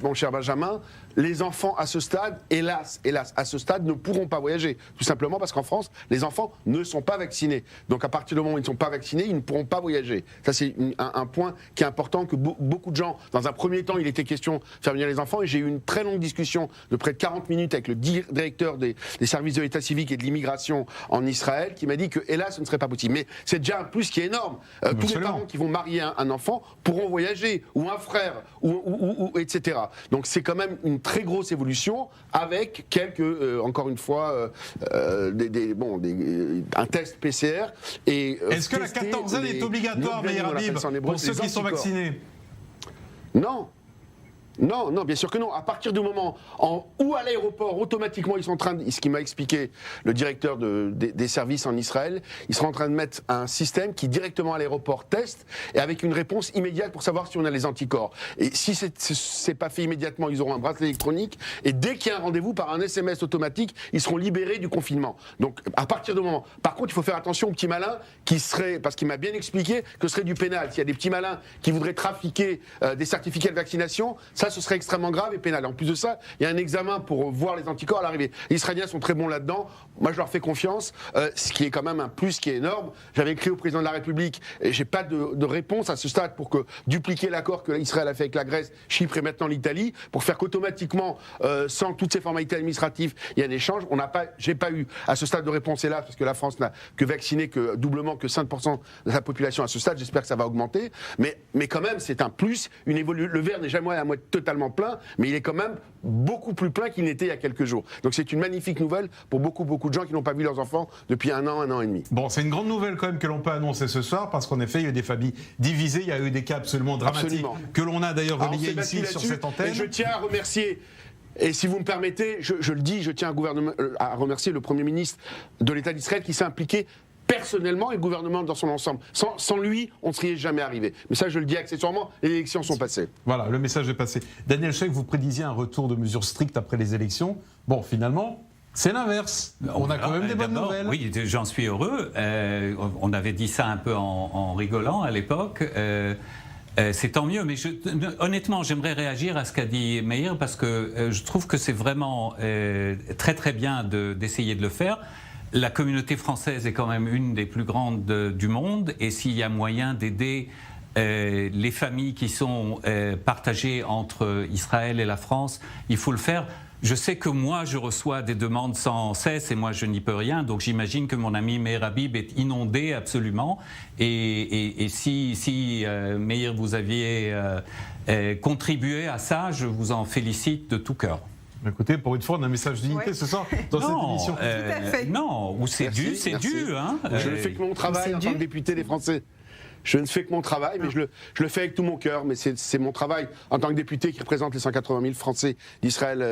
mon cher Benjamin, les enfants à ce stade, hélas, à ce stade, ne pourront pas voyager. Tout simplement parce qu'en France, les enfants ne sont pas vaccinés. Donc à partir du moment où ils ne sont pas vaccinés, ils ne pourront pas voyager. Ça, c'est un point qui est important, que beaucoup de gens, dans un premier temps, il était question de faire venir les enfants, et j'ai eu une très longue discussion de près de 40 minutes avec le directeur des services de l'état civique et de l'immigration en Israël, qui m'a dit que, hélas, ce ne serait pas possible. Mais c'est déjà un plus qui est énorme. Tous les parents qui vont marier un enfant pourront voyager, ou un frère, ou etc. Donc c'est quand même une très grosse évolution, avec quelques, encore une fois, un test PCR. Est-ce que la quatorzaine est obligatoire, Meir Habib, pour ceux qui sont vaccinés ? Non. Non, bien sûr que non. À partir du moment où à l'aéroport, automatiquement, ils sont en train de, ce qui m'a expliqué le directeur des services en Israël, ils seront en train de mettre un système qui directement à l'aéroport teste et avec une réponse immédiate pour savoir si on a les anticorps. Et si c'est pas fait immédiatement, ils auront un bracelet électronique et dès qu'il y a un rendez-vous par un SMS automatique, ils seront libérés du confinement. Donc à partir du moment, par contre, il faut faire attention aux petits malins qui seraient, parce qu'il m'a bien expliqué que ce serait du pénal. S'il y a des petits malins qui voudraient trafiquer des certificats de vaccination, ça, ce serait extrêmement grave et pénal. En plus de ça, il y a un examen pour voir les anticorps à l'arrivée. Les Israéliens sont très bons là-dedans. Moi, je leur fais confiance, ce qui est quand même un plus qui est énorme. J'avais écrit au président de la République et j'ai pas de réponse à ce stade pour dupliquer l'accord que Israël a fait avec la Grèce, Chypre et maintenant l'Italie, pour faire qu'automatiquement, sans toutes ces formalités administratives, il y a un échange. J'ai pas eu à ce stade de réponse, hélas, parce que la France n'a que vacciné doublement que 5% de sa population à ce stade. J'espère que ça va augmenter. Mais quand même, c'est un plus. Le verre n'est jamais à moitié totalement plein, mais il est quand même beaucoup plus plein qu'il n'était il y a quelques jours. Donc c'est une magnifique nouvelle pour beaucoup de gens qui n'ont pas vu leurs enfants depuis un an et demi. Bon, c'est une grande nouvelle quand même que l'on peut annoncer ce soir, parce qu'en effet, il y a eu des familles divisées, il y a eu des cas absolument dramatiques que l'on a d'ailleurs relayés ici sur cette antenne. Et je tiens à remercier, et si vous me permettez, je le dis, je tiens à remercier le Premier ministre de l'État d'Israël qui s'est impliqué personnellement et le gouvernement dans son ensemble. Sans lui, on ne serait jamais arrivé. Mais ça, je le dis accessoirement, les élections sont passées. Voilà, le message est passé. Daniel Sheikh, vous prédisiez un retour de mesures strictes après les élections. Bon, finalement, c'est l'inverse. On a quand même des bonnes nouvelles. Oui, j'en suis heureux. On avait dit ça un peu en rigolant à l'époque. C'est tant mieux, mais honnêtement, j'aimerais réagir à ce qu'a dit Meir, parce que je trouve que c'est vraiment très très bien d'essayer de le faire. La communauté française est quand même une des plus grandes du monde, et s'il y a moyen d'aider les familles qui sont partagées entre Israël et la France, il faut le faire. Je sais que moi, je reçois des demandes sans cesse et moi, je n'y peux rien. Donc, j'imagine que mon ami Meir Habib est inondé absolument. Et si Meir, vous aviez contribué à ça, je vous en félicite de tout cœur. Écoutez, pour une fois, on a un message d'unité ce soir dans cette émission. Tout à fait. Non, où c'est dû, c'est dû. Hein. Je ne fais que mon travail en tant que député des Français. Je ne fais que mon travail, mais je le fais avec tout mon cœur. Mais c'est mon travail en tant que député qui représente les 180 000 Français d'Israël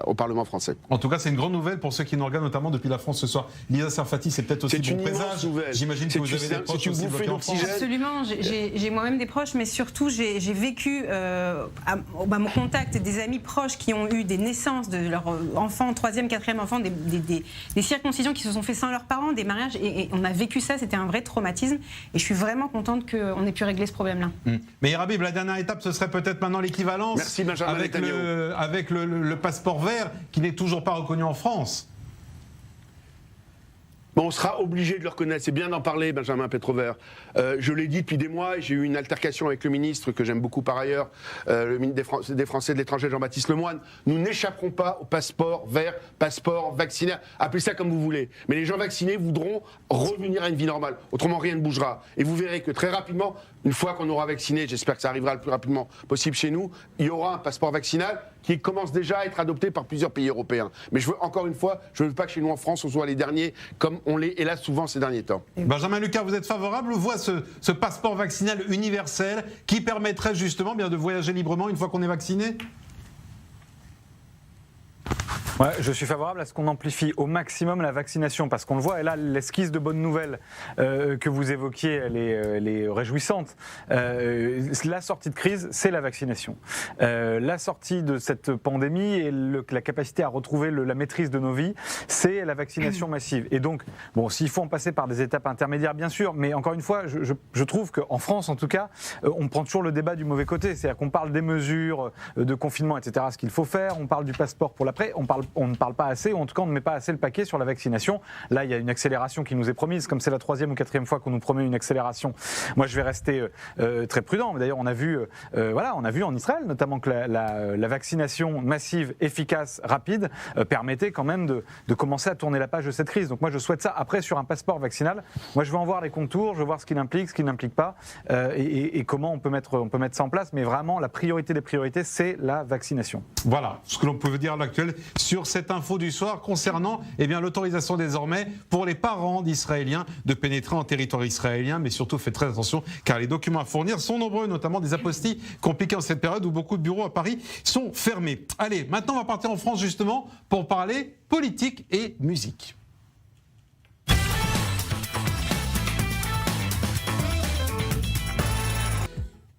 au Parlement français. En tout cas, c'est une grande nouvelle pour ceux qui nous regardent, notamment depuis la France ce soir. Lisa Sarfati, c'est peut-être aussi bon présage. J'imagine que vous avez des proches aussi bloqués en France. Absolument. J'ai moi-même des proches, mais surtout, j'ai vécu à mon contact des amis proches qui ont eu des naissances de leurs enfants, 3e, 4e enfant, des circoncisions qui se sont faites sans leurs parents, des mariages, et on a vécu ça, c'était un vrai traumatisme, et je suis vraiment contente qu'on ait pu régler ce problème-là. Mais Yarabib, la dernière étape, ce serait peut-être maintenant l'équivalence avec le passeport vert qui n'est toujours pas reconnu en France. Bon, on sera obligé de le reconnaître. C'est bien d'en parler, Benjamin Petrover. Je l'ai dit depuis des mois. J'ai eu une altercation avec le ministre, que j'aime beaucoup par ailleurs, le ministre des Français de l'étranger, Jean-Baptiste Lemoyne. Nous n'échapperons pas au passeport vert, passeport vaccinal. Appelez ça comme vous voulez. Mais les gens vaccinés voudront revenir à une vie normale. Autrement, rien ne bougera. Et vous verrez que très rapidement, une fois qu'on aura vacciné, j'espère que ça arrivera le plus rapidement possible chez nous, il y aura un passeport vaccinal qui commence déjà à être adopté par plusieurs pays européens. Mais encore une fois, je ne veux pas que chez nous en France, on soit les derniers, comme on l'est, hélas, souvent ces derniers temps. Benjamin Lucas, vous êtes favorable ou voit ce passeport vaccinal universel qui permettrait justement bien de voyager librement une fois qu'on est vacciné ? Ouais, je suis favorable à ce qu'on amplifie au maximum la vaccination, parce qu'on le voit, et là l'esquisse de bonnes nouvelles que vous évoquiez, elle est réjouissante. La sortie de crise, c'est la vaccination. La sortie de cette pandémie et la capacité à retrouver la maîtrise de nos vies, c'est la vaccination massive. Et donc, bon, s'il faut en passer par des étapes intermédiaires, bien sûr, mais encore une fois, je trouve qu'en France, en tout cas, on prend toujours le débat du mauvais côté, c'est-à-dire qu'on parle des mesures de confinement, etc., ce qu'il faut faire, on parle du passeport pour l'après, on ne parle pas assez, ou en tout cas on ne met pas assez le paquet sur la vaccination. Là, il y a une accélération qui nous est promise, comme c'est la 3e ou 4e fois qu'on nous promet une accélération. Moi, je vais rester très prudent. D'ailleurs, on a vu en Israël, notamment que la vaccination massive, efficace, rapide, permettait quand même de commencer à tourner la page de cette crise. Donc moi, je souhaite ça. Après, sur un passeport vaccinal, moi, je veux en voir les contours, je veux voir ce qu'il implique, ce qu'il n'implique pas, et comment on peut mettre ça en place. Mais vraiment, la priorité des priorités, c'est la vaccination. Voilà ce que l'on peut dire à l'actuel sur cette info du soir concernant l'autorisation désormais pour les parents d'Israéliens de pénétrer en territoire israélien, mais surtout faites très attention car les documents à fournir sont nombreux, notamment des apostilles compliquées en cette période où beaucoup de bureaux à Paris sont fermés. Allez, maintenant on va partir en France justement pour parler politique et musique.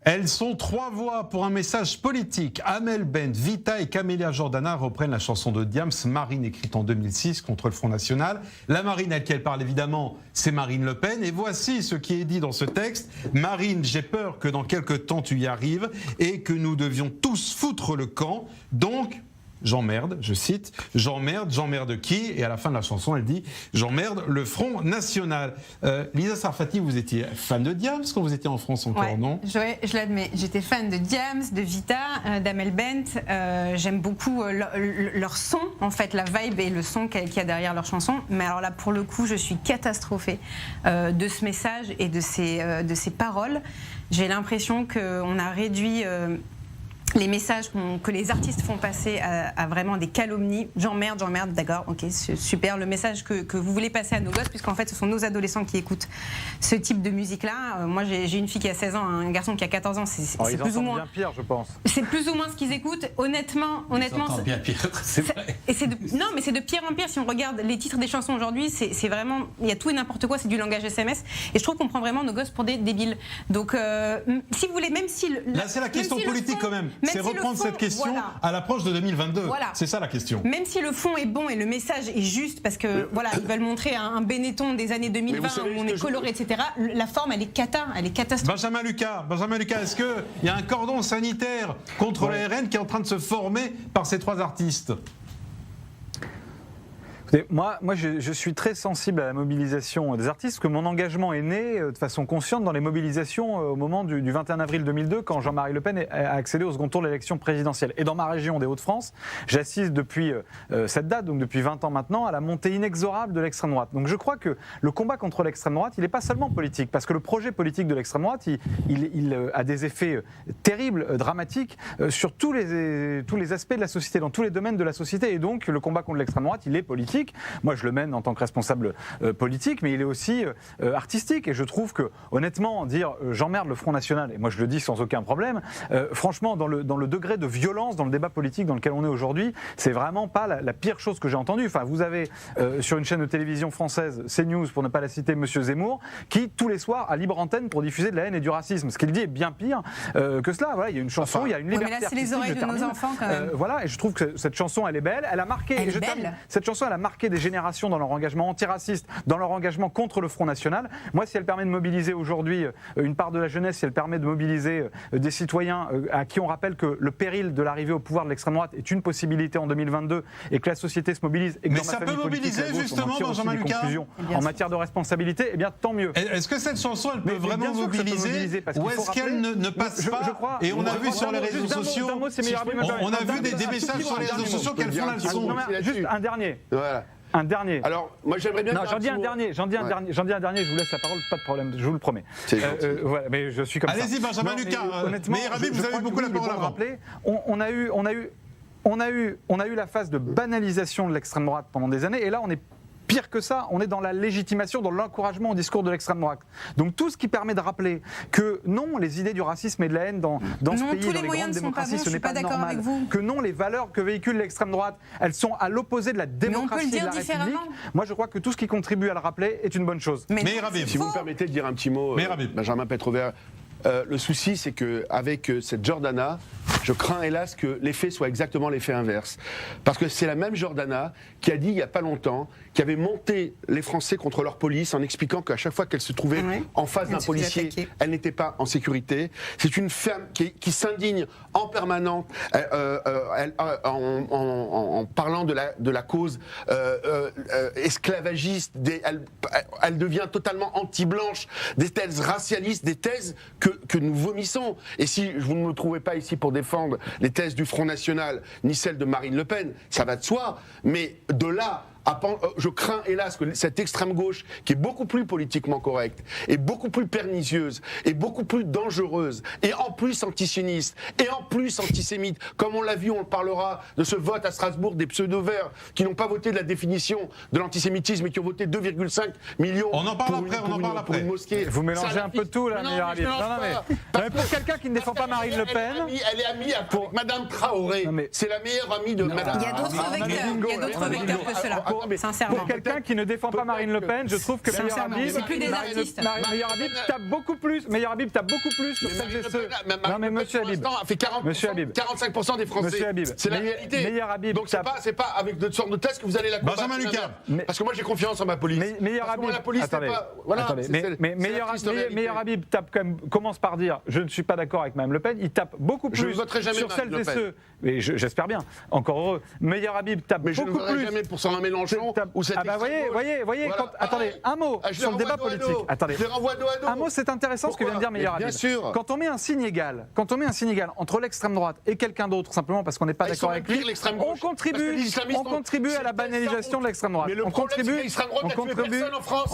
Elles sont 3 voix pour un message politique. Amel Bent, Vita et Camélia Jordana reprennent la chanson de Diams, Marine, écrite en 2006 contre le Front National. La Marine à laquelle parle évidemment, c'est Marine Le Pen. Et voici ce qui est dit dans ce texte. Marine, j'ai peur que dans quelques temps tu y arrives et que nous devions tous foutre le camp. Donc, j'emmerde, je cite, j'emmerde qui ? Et à la fin de la chanson, elle dit j'emmerde le Front National. Lisa Sarfati, vous étiez fan de Diams quand vous étiez en France encore, non ? Je l'admets. J'étais fan de Diams, de Vita, d'Amel Bent. J'aime beaucoup leur son, en fait, la vibe et le son qu'il y a derrière leur chanson. Mais alors là, pour le coup, je suis catastrophée de ce message et de ces paroles. J'ai l'impression qu'on a réduit les messages que les artistes font passer à vraiment des calomnies. J'emmerde, d'accord, ok, super. Le message que vous voulez passer à nos gosses, puisqu'en fait ce sont nos adolescents qui écoutent ce type de musique-là. Moi j'ai une fille qui a 16 ans, un garçon qui a 14 ans, c'est plus ou moins bien pire, je pense. C'est plus ou moins ce qu'ils écoutent. Honnêtement, c'est bien pire, c'est vrai. Non, mais c'est de pire en pire. Si on regarde les titres des chansons aujourd'hui, c'est vraiment, il y a tout et n'importe quoi. C'est du langage SMS, et je trouve qu'on prend vraiment nos gosses pour des débiles. Donc, si vous voulez, même si là c'est la question politique quand même. C'est reprendre cette question à l'approche de 2022. Voilà. C'est ça la question. Même si le fond est bon et le message est juste, parce que ils veulent montrer un Benetton des années 2020 où on est coloré, etc. La forme, elle est catastrophique. Benjamin Lucas, est-ce qu'il y a un cordon sanitaire contre la RN qui est en train de se former par ces 3 artistes ? Moi, je suis très sensible à la mobilisation des artistes, parce que mon engagement est né de façon consciente dans les mobilisations au moment du 21 avril 2002, quand Jean-Marie Le Pen a accédé au second tour de l'élection présidentielle. Et dans ma région des Hauts-de-France, j'assiste depuis cette date, donc depuis 20 ans maintenant, à la montée inexorable de l'extrême droite. Donc je crois que le combat contre l'extrême droite, il n'est pas seulement politique, parce que le projet politique de l'extrême droite, il a des effets terribles, dramatiques, sur tous les aspects de la société, dans tous les domaines de la société. Et donc le combat contre l'extrême droite, il est politique. politique. Moi, je le mène en tant que responsable politique, mais il est aussi artistique. Et je trouve que, honnêtement, dire j'emmerde le Front National, et moi je le dis sans aucun problème, franchement, dans le degré de violence dans le débat politique dans lequel on est aujourd'hui, c'est vraiment pas la pire chose que j'ai entendue. Enfin, vous avez sur une chaîne de télévision française, CNews, pour ne pas la citer, Monsieur Zemmour, qui tous les soirs a libre antenne pour diffuser de la haine et du racisme. Ce qu'il dit est bien pire que cela. Voilà, il y a une chanson, il y a une liberté. Mais là, c'est les oreilles de nos enfants quand même. Voilà, et je trouve que cette chanson, elle est belle. Elle a marqué. Cette chanson, elle a marqué des générations dans leur engagement antiraciste, dans leur engagement contre le Front National. Moi, si elle permet de mobiliser aujourd'hui une part de la jeunesse, si elle permet de mobiliser des citoyens à qui on rappelle que le péril de l'arrivée au pouvoir de l'extrême droite est une possibilité en 2022 et que la société se mobilise et que mais dans ça ma peut famille mobiliser politique, justement, Benjamin Lucas, en matière de responsabilité, eh bien tant mieux. Est-ce que cette chanson, elle peut vraiment mobiliser, ou est-ce qu'elle ne passe pas? Et on a vu sur les réseaux sociaux, on a vu des messages sur les réseaux sociaux qu'elle font la leçon. Juste un dernier. Voilà. Un dernier. Alors, moi j'aimerais bien. Non, j'en dis un dernier, je vous laisse la parole, pas de problème, je vous le promets. Voilà, mais je suis comme ça. Allez-y, Benjamin Lucas. Mais Rabib, vous avez beaucoup la parole avant. On a eu la phase de banalisation de l'extrême droite pendant des années, et là on est pire que ça, on est dans la légitimation, dans l'encouragement au discours de l'extrême droite. Donc tout ce qui permet de rappeler que non, les idées du racisme et de la haine dans ce pays, dans les grandes démocraties, ce n'est pas normal. Que non, les valeurs que véhicule l'extrême droite, elles sont à l'opposé de la démocratie et de la République. Moi, je crois que tout ce qui contribue à le rappeler est une bonne chose. Mais Rabib, si vous me permettez de dire un petit mot, Benjamin Petrovert, le souci, c'est qu'avec cette Jordana, je crains hélas que l'effet soit exactement l'effet inverse. Parce que c'est la même Jordana qui a dit il n'y a pas longtemps, qui avait monté les Français contre leur police en expliquant qu'à chaque fois qu'elle se trouvait en face d'un policier, elle n'était pas en sécurité. C'est une femme qui s'indigne en permanence en parlant de la cause esclavagiste. Elle devient totalement anti-blanche, des thèses racialistes, des thèses que nous vomissons. Et si vous ne me trouvez pas ici pour défendre les thèses du Front National, ni celles de Marine Le Pen, ça va de soi, mais de là je crains hélas que cette extrême gauche, qui est beaucoup plus politiquement correcte, et beaucoup plus pernicieuse, et beaucoup plus dangereuse, et en plus antisioniste, et en plus antisémite, comme on l'a vu, on le parlera de ce vote à Strasbourg des pseudo-verts qui n'ont pas voté de la définition de l'antisémitisme et qui ont voté 2,5 millions pour une mosquée. Vous mélangez un peu tout là, meilleur ami. Mais pour quelqu'un qui ne défend pas Marine Le Pen, elle est amie avec Madame Traoré. C'est la meilleure amie de Madame. Il y a d'autres vecteurs que cela. Sincèrement. Pour quelqu'un qui ne défend pas Marine Le Pen, je trouve que Meilleur Habib, c'est plus des artistes. Meilleur Habib tape beaucoup plus. Meilleur Habib tape beaucoup plus sur celles et ceux. Non mais Monsieur Habib, fait 45% des Français. Monsieur Habib, c'est la réalité. Meilleur Habib, donc c'est pas avec de sortes de tests que vous allez la combattre. Benjamin Lucas, parce que moi j'ai confiance en ma police. Meilleur Habib, Meilleur Habib tape quand même, commence par dire je ne suis pas d'accord avec Mme Le Pen. Il tape beaucoup plus sur celles et ceux. Mais j'espère bien. Encore heureux. Meilleur Habib tape beaucoup plus. Mais je ne voterai jamais pour Sandra Mélenchon. Voyez, voilà. Attendez, un mot sur le débat politique. Attendez, un mot, c'est intéressant ce que vient de dire Meilleur Habib. Bien sûr. Quand on met un signe égal, entre l'extrême droite et quelqu'un d'autre, simplement parce qu'on n'est pas d'accord avec lui, on contribue à la banalisation de l'extrême droite. On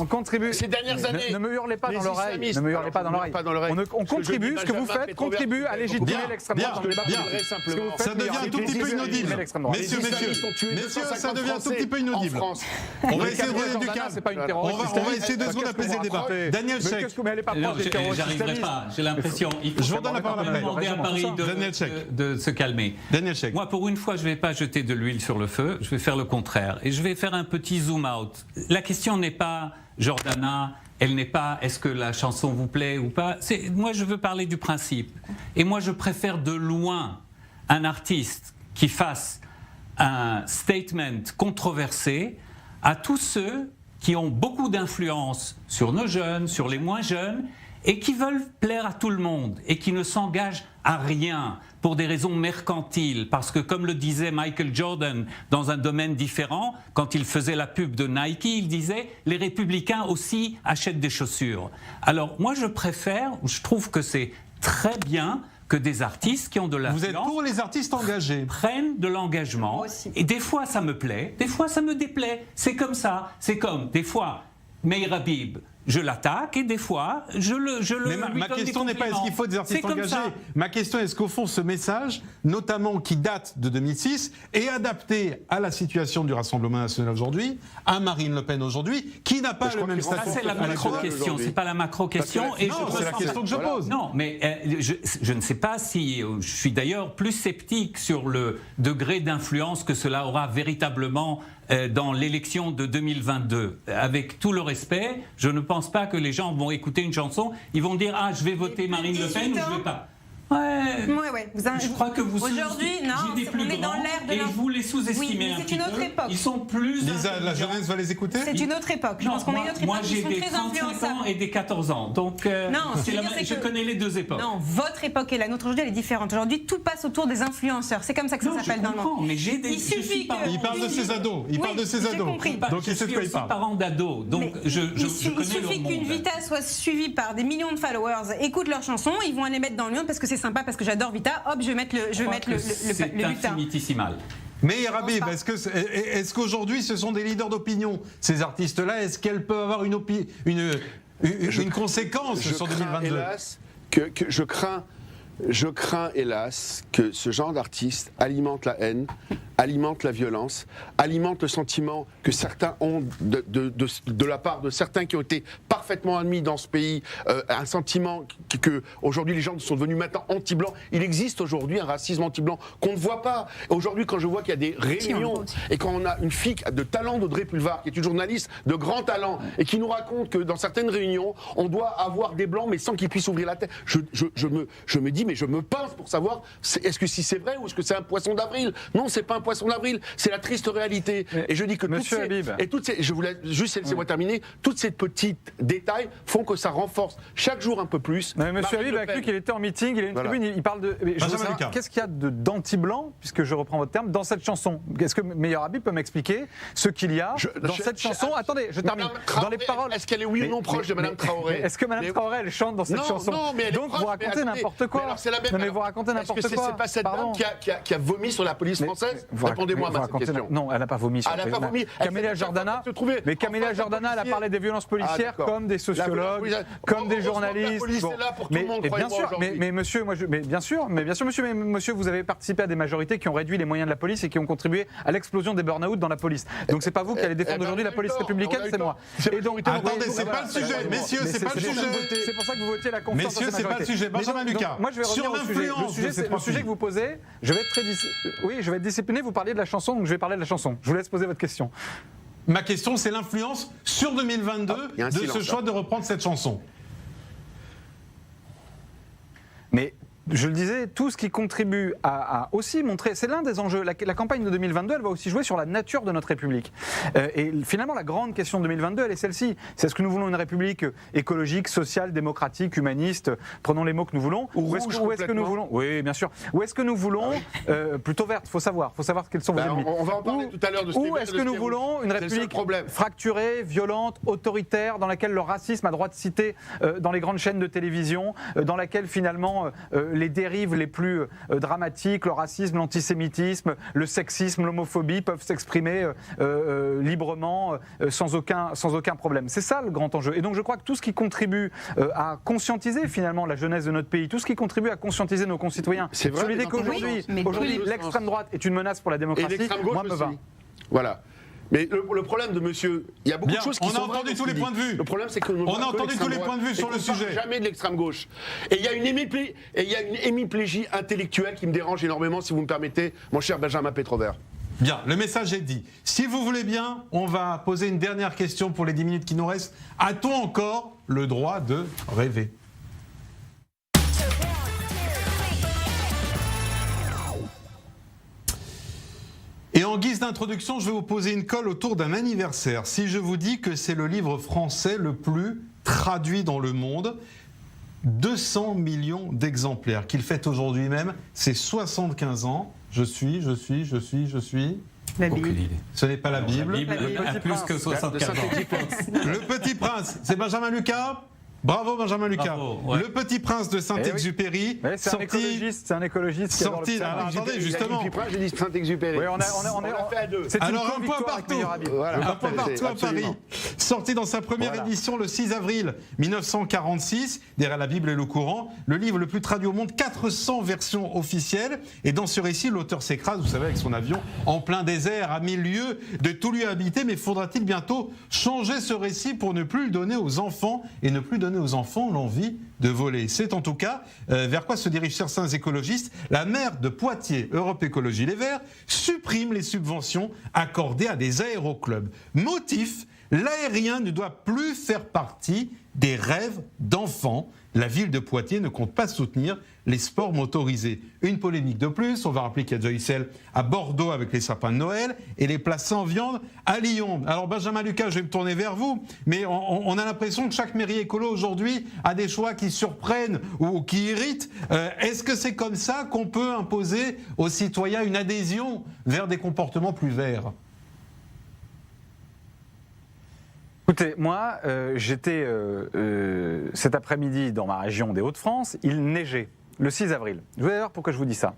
contribue. Ces dernières années. Ne me hurlez pas dans l'oreille. Ne me hurlez pas dans l'oreille. On contribue. Ce que vous faites contribue à légitimer l'extrême droite dans le débat politique. Ça devient un tout petit peu inaudible. Messieurs, ça devient un tout petit peu inaudible. On va essayer de donner du calme. On va essayer 2 secondes d'apaiser le débat. Daniel Cheikh. J'arriverai pas. J'ai l'impression. Je vous donne la parole après. Demander à Paris de se calmer. Daniel Cheikh. Moi, pour une fois, je ne vais pas jeter de l'huile sur le feu. Je vais faire le contraire. Et je vais faire un petit zoom out. La question n'est pas Jordana. Elle n'est pas est-ce que la chanson vous plaît ou pas. Moi, je veux parler du principe. Et moi, je préfère de loin un artiste qui fasse un statement controversé à tous ceux qui ont beaucoup d'influence sur nos jeunes, sur les moins jeunes, et qui veulent plaire à tout le monde et qui ne s'engagent à rien pour des raisons mercantiles. Parce que, comme le disait Michael Jordan dans un domaine différent, quand il faisait la pub de Nike, il disait « les républicains aussi achètent des chaussures ». Alors moi je trouve que c'est très bien que des artistes qui ont de l'influence. Vous êtes pour les artistes engagés. Prennent de l'engagement. Et des fois, ça me plaît, des fois, ça me déplaît. C'est comme ça. C'est comme, des fois, Meir Habib je l'attaque et des fois, je le Mais ma question n'est pas est-ce qu'il faut des artistes engagés. Ma question est est-ce qu'au fond, ce message, notamment qui date de 2006, est adapté à la situation du Rassemblement national aujourd'hui, à Marine Le Pen aujourd'hui, qui n'a pas le même statut. Ça, c'est la macro-question, c'est pas la macro-question. Non, c'est la question que je pose. Non, mais je ne sais pas si... Je suis d'ailleurs plus sceptique sur le degré d'influence que cela aura véritablement dans l'élection de 2022. Avec tout le respect, je ne pense pas que les gens vont écouter une chanson, ils vont dire « Ah, je vais voter Marine Le Pen ou je ne vais pas ». Ouais. Je crois que vous aujourd'hui, non, on est dans l'ère de et vous les sous-estimez un petit peu. C'est une autre époque. Ils sont plus... Lisa, la jeunesse va les écouter? C'est une autre époque. Je pense qu'on est une autre époque. Moi, j'ai des 35 ans et des 14 ans. Donc, je connais les deux époques. Non, votre époque et la nôtre aujourd'hui, elle est différente. Aujourd'hui, tout passe autour des influenceurs. C'est comme ça que ça s'appelle dans le monde. Mais j'ai des... Il parle de ses ados. Il parle de ses ados. Donc, il sait de quoi il parle. Parent d'ados. Donc, je connais leur monde. Il suffit qu'une Vita soit suivie par des millions de followers, écoutent leurs chansons, ils vont aller mettre dans le monde parce que c'est sympa, parce que j'adore Vita. Hop, je vais mettre le butin. C'est infinitesimal. Mais Rabib, est-ce qu'aujourd'hui ce sont des leaders d'opinion, ces artistes-là? Est-ce qu'elles peuvent avoir une conséquence sur 2022? Hélas, je crains hélas que ce genre d'artistes alimente la haine, alimente la violence, alimente le sentiment que certains ont de la part de certains qui ont été parfaitement admis dans ce pays, un sentiment que aujourd'hui les gens sont devenus maintenant anti-blancs. Il existe aujourd'hui un racisme anti-blanc qu'on ne voit pas. Aujourd'hui, quand je vois qu'il y a des réunions et quand on a une fille de talent d'Audrey Pulvar, qui est une journaliste de grand talent et qui nous raconte que dans certaines réunions, on doit avoir des blancs mais sans qu'ils puissent ouvrir la tête, je me dis mais je me pince pour savoir est-ce que si c'est vrai ou est-ce que c'est un poisson d'avril. Non, c'est pas un poisson d'avril, c'est la triste réalité. Et je dis que je voulais juste laissez-moi terminer, toutes ces petites détails font que ça renforce chaque jour un peu plus. Mais Monsieur Habib a cru qu'il était en meeting, il a une tribune, il parle de... Qu'est-ce qu'il y a d'anti-blanc, puisque je reprends votre terme, dans cette chanson? Est-ce que Meilleur Habib peut m'expliquer ce qu'il y a dans cette chanson? Attendez, je termine. Dans les paroles... Est-ce qu'elle est oui ou non proche de Madame Traoré? Est-ce que Madame Traoré, elle chante dans cette chanson? Non, mais donc vous racontez n'importe quoi. Non, mais vous racontez n'importe quoi. Est-ce que c'est pas cette dame qui a vomi sur la police française? Répondez-moi à ma question. Non, elle n'a pas vomi sur la police. Camélia Jordana, elle a parlé des violences policières comme des sociologues, comme des journalistes. Mais monsieur, monsieur, vous avez participé à des majorités qui ont réduit les moyens de la police et qui ont contribué à l'explosion des burn-out dans la police. Donc c'est pas vous qui allez défendre aujourd'hui la police républicaine, c'est moi. Et donc attendez, c'est pas le sujet, messieurs, c'est pas le sujet. C'est pour ça que vous votiez la confiance. Messieurs, c'est pas le sujet. Benjamin Lucas. Moi, je vais revenir au sujet. Le sujet que vous posez, je vais être discipliné. Vous parliez de la chanson, donc je vais parler de la chanson. Je vous laisse poser votre question. Ma question, c'est l'influence sur 2022 de ce choix de reprendre cette chanson. Mais je le disais, tout ce qui contribue à aussi montrer, c'est l'un des enjeux, la campagne de 2022, elle va aussi jouer sur la nature de notre République. Et finalement, la grande question de 2022, elle est celle-ci. C'est est-ce que nous voulons une République écologique, sociale, démocratique, humaniste, prenons les mots que nous voulons, ou est-ce que nous voulons, oui, bien sûr, ou est-ce que nous voulons, plutôt verte, il faut savoir quels sont vos ennemis. On va en parler tout à l'heure de ce Ou est-ce que nous voulons une République fracturée, violente, autoritaire, dans laquelle le racisme a droit de citer dans les grandes chaînes de télévision, dans laquelle finalement les dérives les plus dramatiques, le racisme, l'antisémitisme, le sexisme, l'homophobie peuvent s'exprimer librement, sans aucun problème. C'est ça le grand enjeu. Et donc je crois que tout ce qui contribue à conscientiser finalement la jeunesse de notre pays, tout ce qui contribue à conscientiser nos concitoyens sur l'idée qu'aujourd'hui l'extrême droite est une menace pour la démocratie, moi me va. Voilà. Mais le problème de monsieur, il y a beaucoup de choses qui sont vraies. On a entendu tous les points de vue. Le problème, c'est que on a entendu tous les points de vue sur le sujet. Jamais de l'extrême gauche. Et il y a une hémiplégie intellectuelle qui me dérange énormément, si vous me permettez, mon cher Benjamin Pétrovert. Bien, le message est dit. Si vous voulez bien, on va poser une dernière question pour les 10 minutes qui nous restent. A-t-on encore le droit de rêver ? Et en guise d'introduction, je vais vous poser une colle autour d'un anniversaire. Si je vous dis que c'est le livre français le plus traduit dans le monde, 200 millions d'exemplaires, qu'il fête aujourd'hui même, c'est 75 ans. Je suis. La Bible. Ce n'est pas la Bible. La Bible a plus que 75 ans. Le Petit Prince, c'est Benjamin Lucas. Bravo Benjamin Lucas. Bravo, ouais. Le Petit Prince de Saint-Exupéry. Oui. C'est un écologiste qui adore le petit. Alors attendez, justement. Petit Prince, j'ai dit Saint-Exupéry. Oui, on a fait à 2. Alors un point partout. Voilà. Un point partout à Paris. Sorti dans sa première édition le 6 avril 1946, derrière la Bible et le Coran, le livre le plus traduit au monde, 400 versions officielles. Et dans ce récit, l'auteur s'écrase, vous savez, avec son avion en plein désert, à 1000 lieues de tout lieu habité. Mais faudra-t-il bientôt changer ce récit pour ne plus le donner aux enfants et ne plus donner aux enfants l'envie de voler? C'est en tout cas vers quoi se dirigent certains écologistes. La maire de Poitiers, Europe Écologie Les Verts, supprime les subventions accordées à des aéroclubs. Motif: l'aérien ne doit plus faire partie des rêves d'enfants. La ville de Poitiers ne compte pas soutenir les sports motorisés. Une polémique de plus, on va rappeler qu'il y a déjà eu celle à Bordeaux avec les sapins de Noël et les plats sans viande à Lyon. Alors Benjamin Lucas, je vais me tourner vers vous, mais on a l'impression que chaque mairie écolo aujourd'hui a des choix qui surprennent ou qui irritent. Est-ce que c'est comme ça qu'on peut imposer aux citoyens une adhésion vers des comportements plus verts ? Écoutez, moi, j'étais cet après-midi dans ma région des Hauts-de-France, il neigeait. Le 6 avril. Je vais d'ailleurs pourquoi je vous dis ça.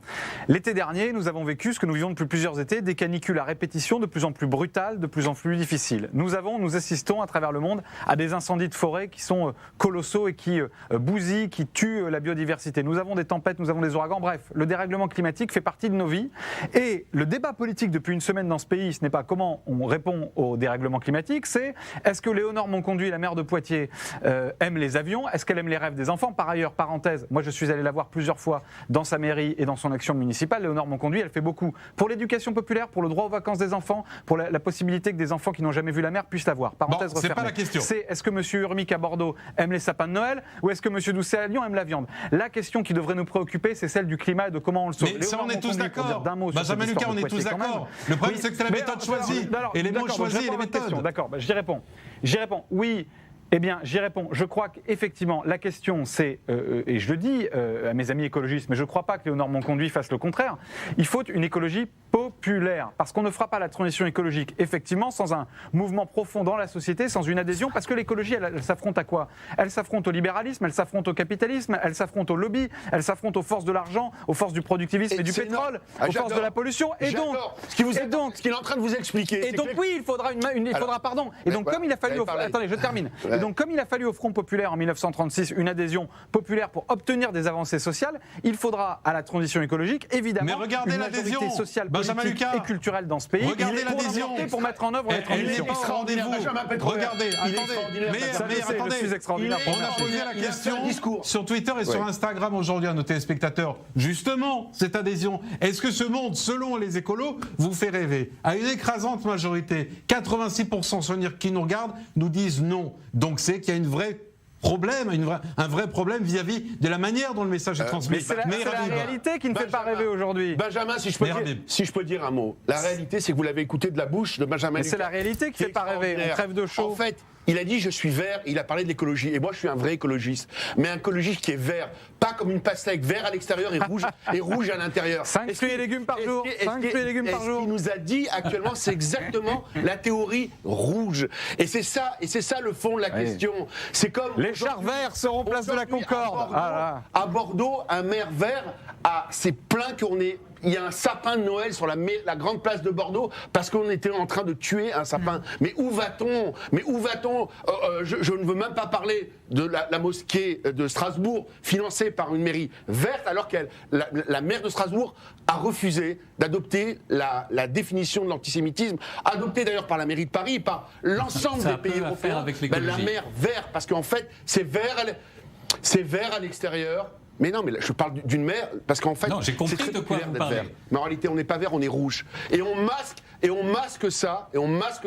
L'été dernier, nous avons vécu ce que nous vivons depuis plusieurs étés, des canicules à répétition de plus en plus brutales, de plus en plus difficiles. Nous assistons à travers le monde à des incendies de forêt qui sont colossaux et qui bousillent, qui tuent la biodiversité. Nous avons des tempêtes, nous avons des ouragans, bref, le dérèglement climatique fait partie de nos vies. Et le débat politique depuis une semaine dans ce pays, ce n'est pas comment on répond au dérèglement climatique, c'est est-ce que Léonore Monconduit, la maire de Poitiers, aime les avions? Est-ce qu'elle aime les rêves des enfants? Par ailleurs, parenthèse, moi je suis allé la voir plusieurs fois dans sa mairie et dans son action municipale. Léonore Monconduit, elle fait beaucoup pour l'éducation populaire, pour le droit aux vacances des enfants, pour la possibilité que des enfants qui n'ont jamais vu la mer puissent la voir. Parenthèse refermée. C'est pas la question. C'est est-ce que M. Urmic à Bordeaux aime les sapins de Noël ou est-ce que M. Doucet à Lyon aime la viande? La question qui devrait nous préoccuper, c'est celle du climat et de comment on le sauve. Mais ça, on est tous d'accord. Benjamin Lucas, on est tous d'accord. Le problème, c'est que c'est la méthode choisie. Et les mots choisis et les méthodes. D'accord, j'y réponds. Oui. Eh bien, j'y réponds. Je crois qu'effectivement, la question, c'est, et je le dis à mes amis écologistes, mais je ne crois pas que Léonore Monconduit fasse le contraire, il faut une écologie populaire, parce qu'on ne fera pas la transition écologique, effectivement, sans un mouvement profond dans la société, sans une adhésion, parce que l'écologie, elle s'affronte à quoi? Elle s'affronte au libéralisme, elle s'affronte au capitalisme, elle s'affronte au lobby, elle s'affronte aux forces de l'argent, aux forces du productivisme et du pétrole, aux forces de la pollution, et donc... Ce qu'il est en train de vous expliquer... Et donc, oui, il faudra pardon. Et donc, comme il a fallu... Attendez, je termine. Et donc, comme il a fallu au Front populaire en 1936 une adhésion populaire pour obtenir des avancées sociales, il faudra à la transition écologique, évidemment, une majorité sociale, politique et culturelle dans ce pays. Regardez l'adhésion pour mettre en œuvre les transitions. Elle est pas au rendez-vous. Regardez, attendez. On a posé la question sur Twitter et sur Instagram aujourd'hui à nos téléspectateurs. Justement, cette adhésion, est-ce que ce monde, selon les écolos, vous fait rêver? À une écrasante majorité, 86% qui nous regardent nous disent non. Donc c'est qu'il y a un vrai problème vis-à-vis de la manière dont le message est transmis. Mais c'est la réalité qui ne fait pas rêver aujourd'hui. Benjamin, si je peux dire un mot. La réalité, c'est que vous l'avez écouté de la bouche de Benjamin Lucas. Mais c'est la réalité qui ne fait pas rêver. On crève de chaud. En fait, il a dit je suis vert, il a parlé de l'écologie. Et moi, je suis un vrai écologiste. Mais un écologiste qui est vert, pas comme une pastèque, vert à l'extérieur et rouge à l'intérieur. 5 fruits et légumes par jour. 5 fruits et légumes par jour. Ce qu'il nous a dit actuellement, c'est exactement la théorie rouge. Et c'est ça le fond de la question. C'est comme les chars verts seront place de la Concorde. À Bordeaux, un maire vert s'est plaint il y a un sapin de Noël sur la grande place de Bordeaux parce qu'on était en train de tuer un sapin. Mais où va-t-on je ne veux même pas parler de la mosquée de Strasbourg financée par une mairie verte alors que la maire de Strasbourg a refusé d'adopter la définition de l'antisémitisme, adoptée d'ailleurs par la mairie de Paris, par l'ensemble des pays européens. La maire verte, parce qu'en fait, c'est vert à l'extérieur. Mais non, mais là, je parle d'une mer, parce qu'en fait, j'ai compris c'est très de quoi populaire vous d'être parlez. vert. Mais en réalité, on n'est pas vert, on est rouge. Et on masque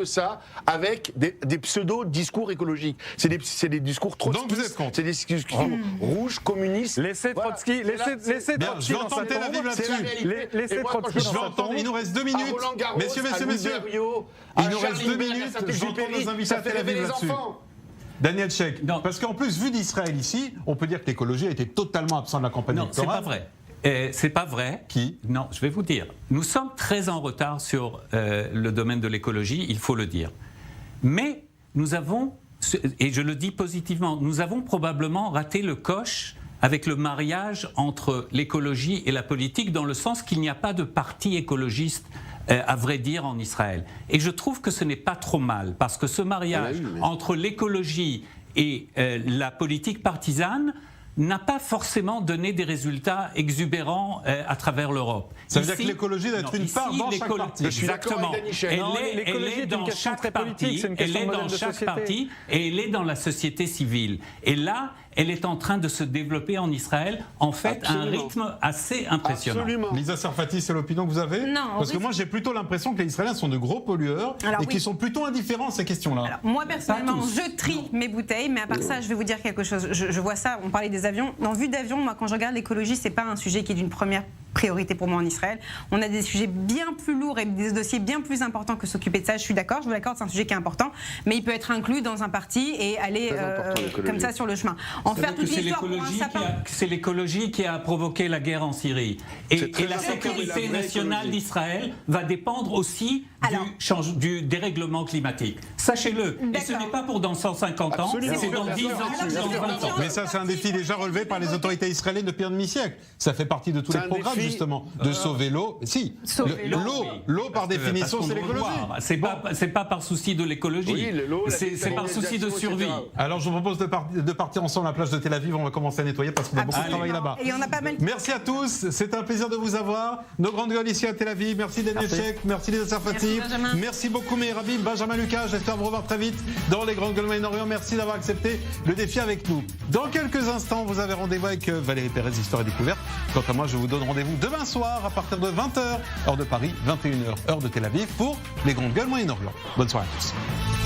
ça avec des pseudo-discours écologiques. C'est des discours trop. Donc vous êtes contre. C'est des discours rouges, communistes. Laissez Trotsky, laissez Trotsky dans sa tombe. Laissez Trotsky dans sa tombe. Il nous reste 2 minutes. Messieurs. Il nous reste 2 minutes. J'entends nos invités à Tel Aviv là-dessus. Daniel Sheikh, parce qu'en plus, vu d'Israël ici, on peut dire que l'écologie a été totalement absente de la campagne électorale. Non, c'est pas vrai. C'est pas vrai. Qui? Non, je vais vous dire. Nous sommes très en retard sur le domaine de l'écologie, il faut le dire. Mais nous avons et je le dis positivement, nous avons probablement raté le coche avec le mariage entre l'écologie et la politique, dans le sens qu'il n'y a pas de parti écologiste, à vrai dire, en Israël. Et je trouve que ce n'est pas trop mal, parce que ce mariage entre l'écologie et la politique partisane n'a pas forcément donné des résultats exubérants à travers l'Europe. Ça veut dire que l'écologie doit être une part dans chaque parti. Exactement. Elle est dans chaque parti, elle est dans chaque parti, et elle est dans la société civile. Et là, elle est en train de se développer en Israël, en fait, à un rythme assez impressionnant. Absolument. Lisa Sarfati, c'est l'opinion que vous avez? Non. Parce que moi, j'ai plutôt l'impression que les Israéliens sont de gros pollueurs et qu'ils sont plutôt indifférents à ces questions-là. Alors, moi, personnellement, je trie mes bouteilles, mais à part ça, je vais vous dire quelque chose. Je vois ça, on parlait des avions. En vue d'avion, moi, quand je regarde l'écologie, c'est pas un sujet qui est d'une première priorité pour moi en Israël. On a des sujets bien plus lourds et des dossiers bien plus importants que s'occuper de ça. Je suis d'accord, je vous l'accorde, c'est un sujet qui est important, mais il peut être inclus dans un parti et aller comme ça sur le chemin. En faire toute l'histoire pour un sapin. C'est l'écologie qui a provoqué la guerre en Syrie. Et la sécurité nationale d'Israël va dépendre aussi du dérèglement climatique. Sachez-le. Et ce n'est pas pour dans 150 ans, c'est dans 10 ans, dans 20 ans. Mais ça, c'est un défi déjà relevé par les autorités israéliennes depuis un demi-siècle. Ça fait partie de tous les programmes, justement, de sauver l'eau. Si, l'eau, par définition, c'est l'écologie. C'est pas par souci de l'écologie, c'est par souci de survie. Alors, je vous propose de partir ensemble à la plage de Tel Aviv. On va commencer à nettoyer parce qu'on a beaucoup de travail là-bas. Et on a pas mal... Merci à tous. C'est un plaisir de vous avoir. Nos grandes gueules ici à Tel Aviv. Merci Daniel Sheikh. Merci Lisa Sarfati. Merci beaucoup Meir Habib, Benjamin Lucas. J'espère vous revoir très vite dans les grandes gueules Moyen-Orient. Merci d'avoir accepté le défi avec nous. Dans quelques instants, vous avez rendez-vous avec Valérie Pérez, Histoire et Découverte. Quant à moi, je vous donne rendez-vous demain soir à partir de 20h, heure de Paris, 21h, heure de Tel Aviv, pour les grandes gueules Moyen-Orient. Bonne soirée à tous.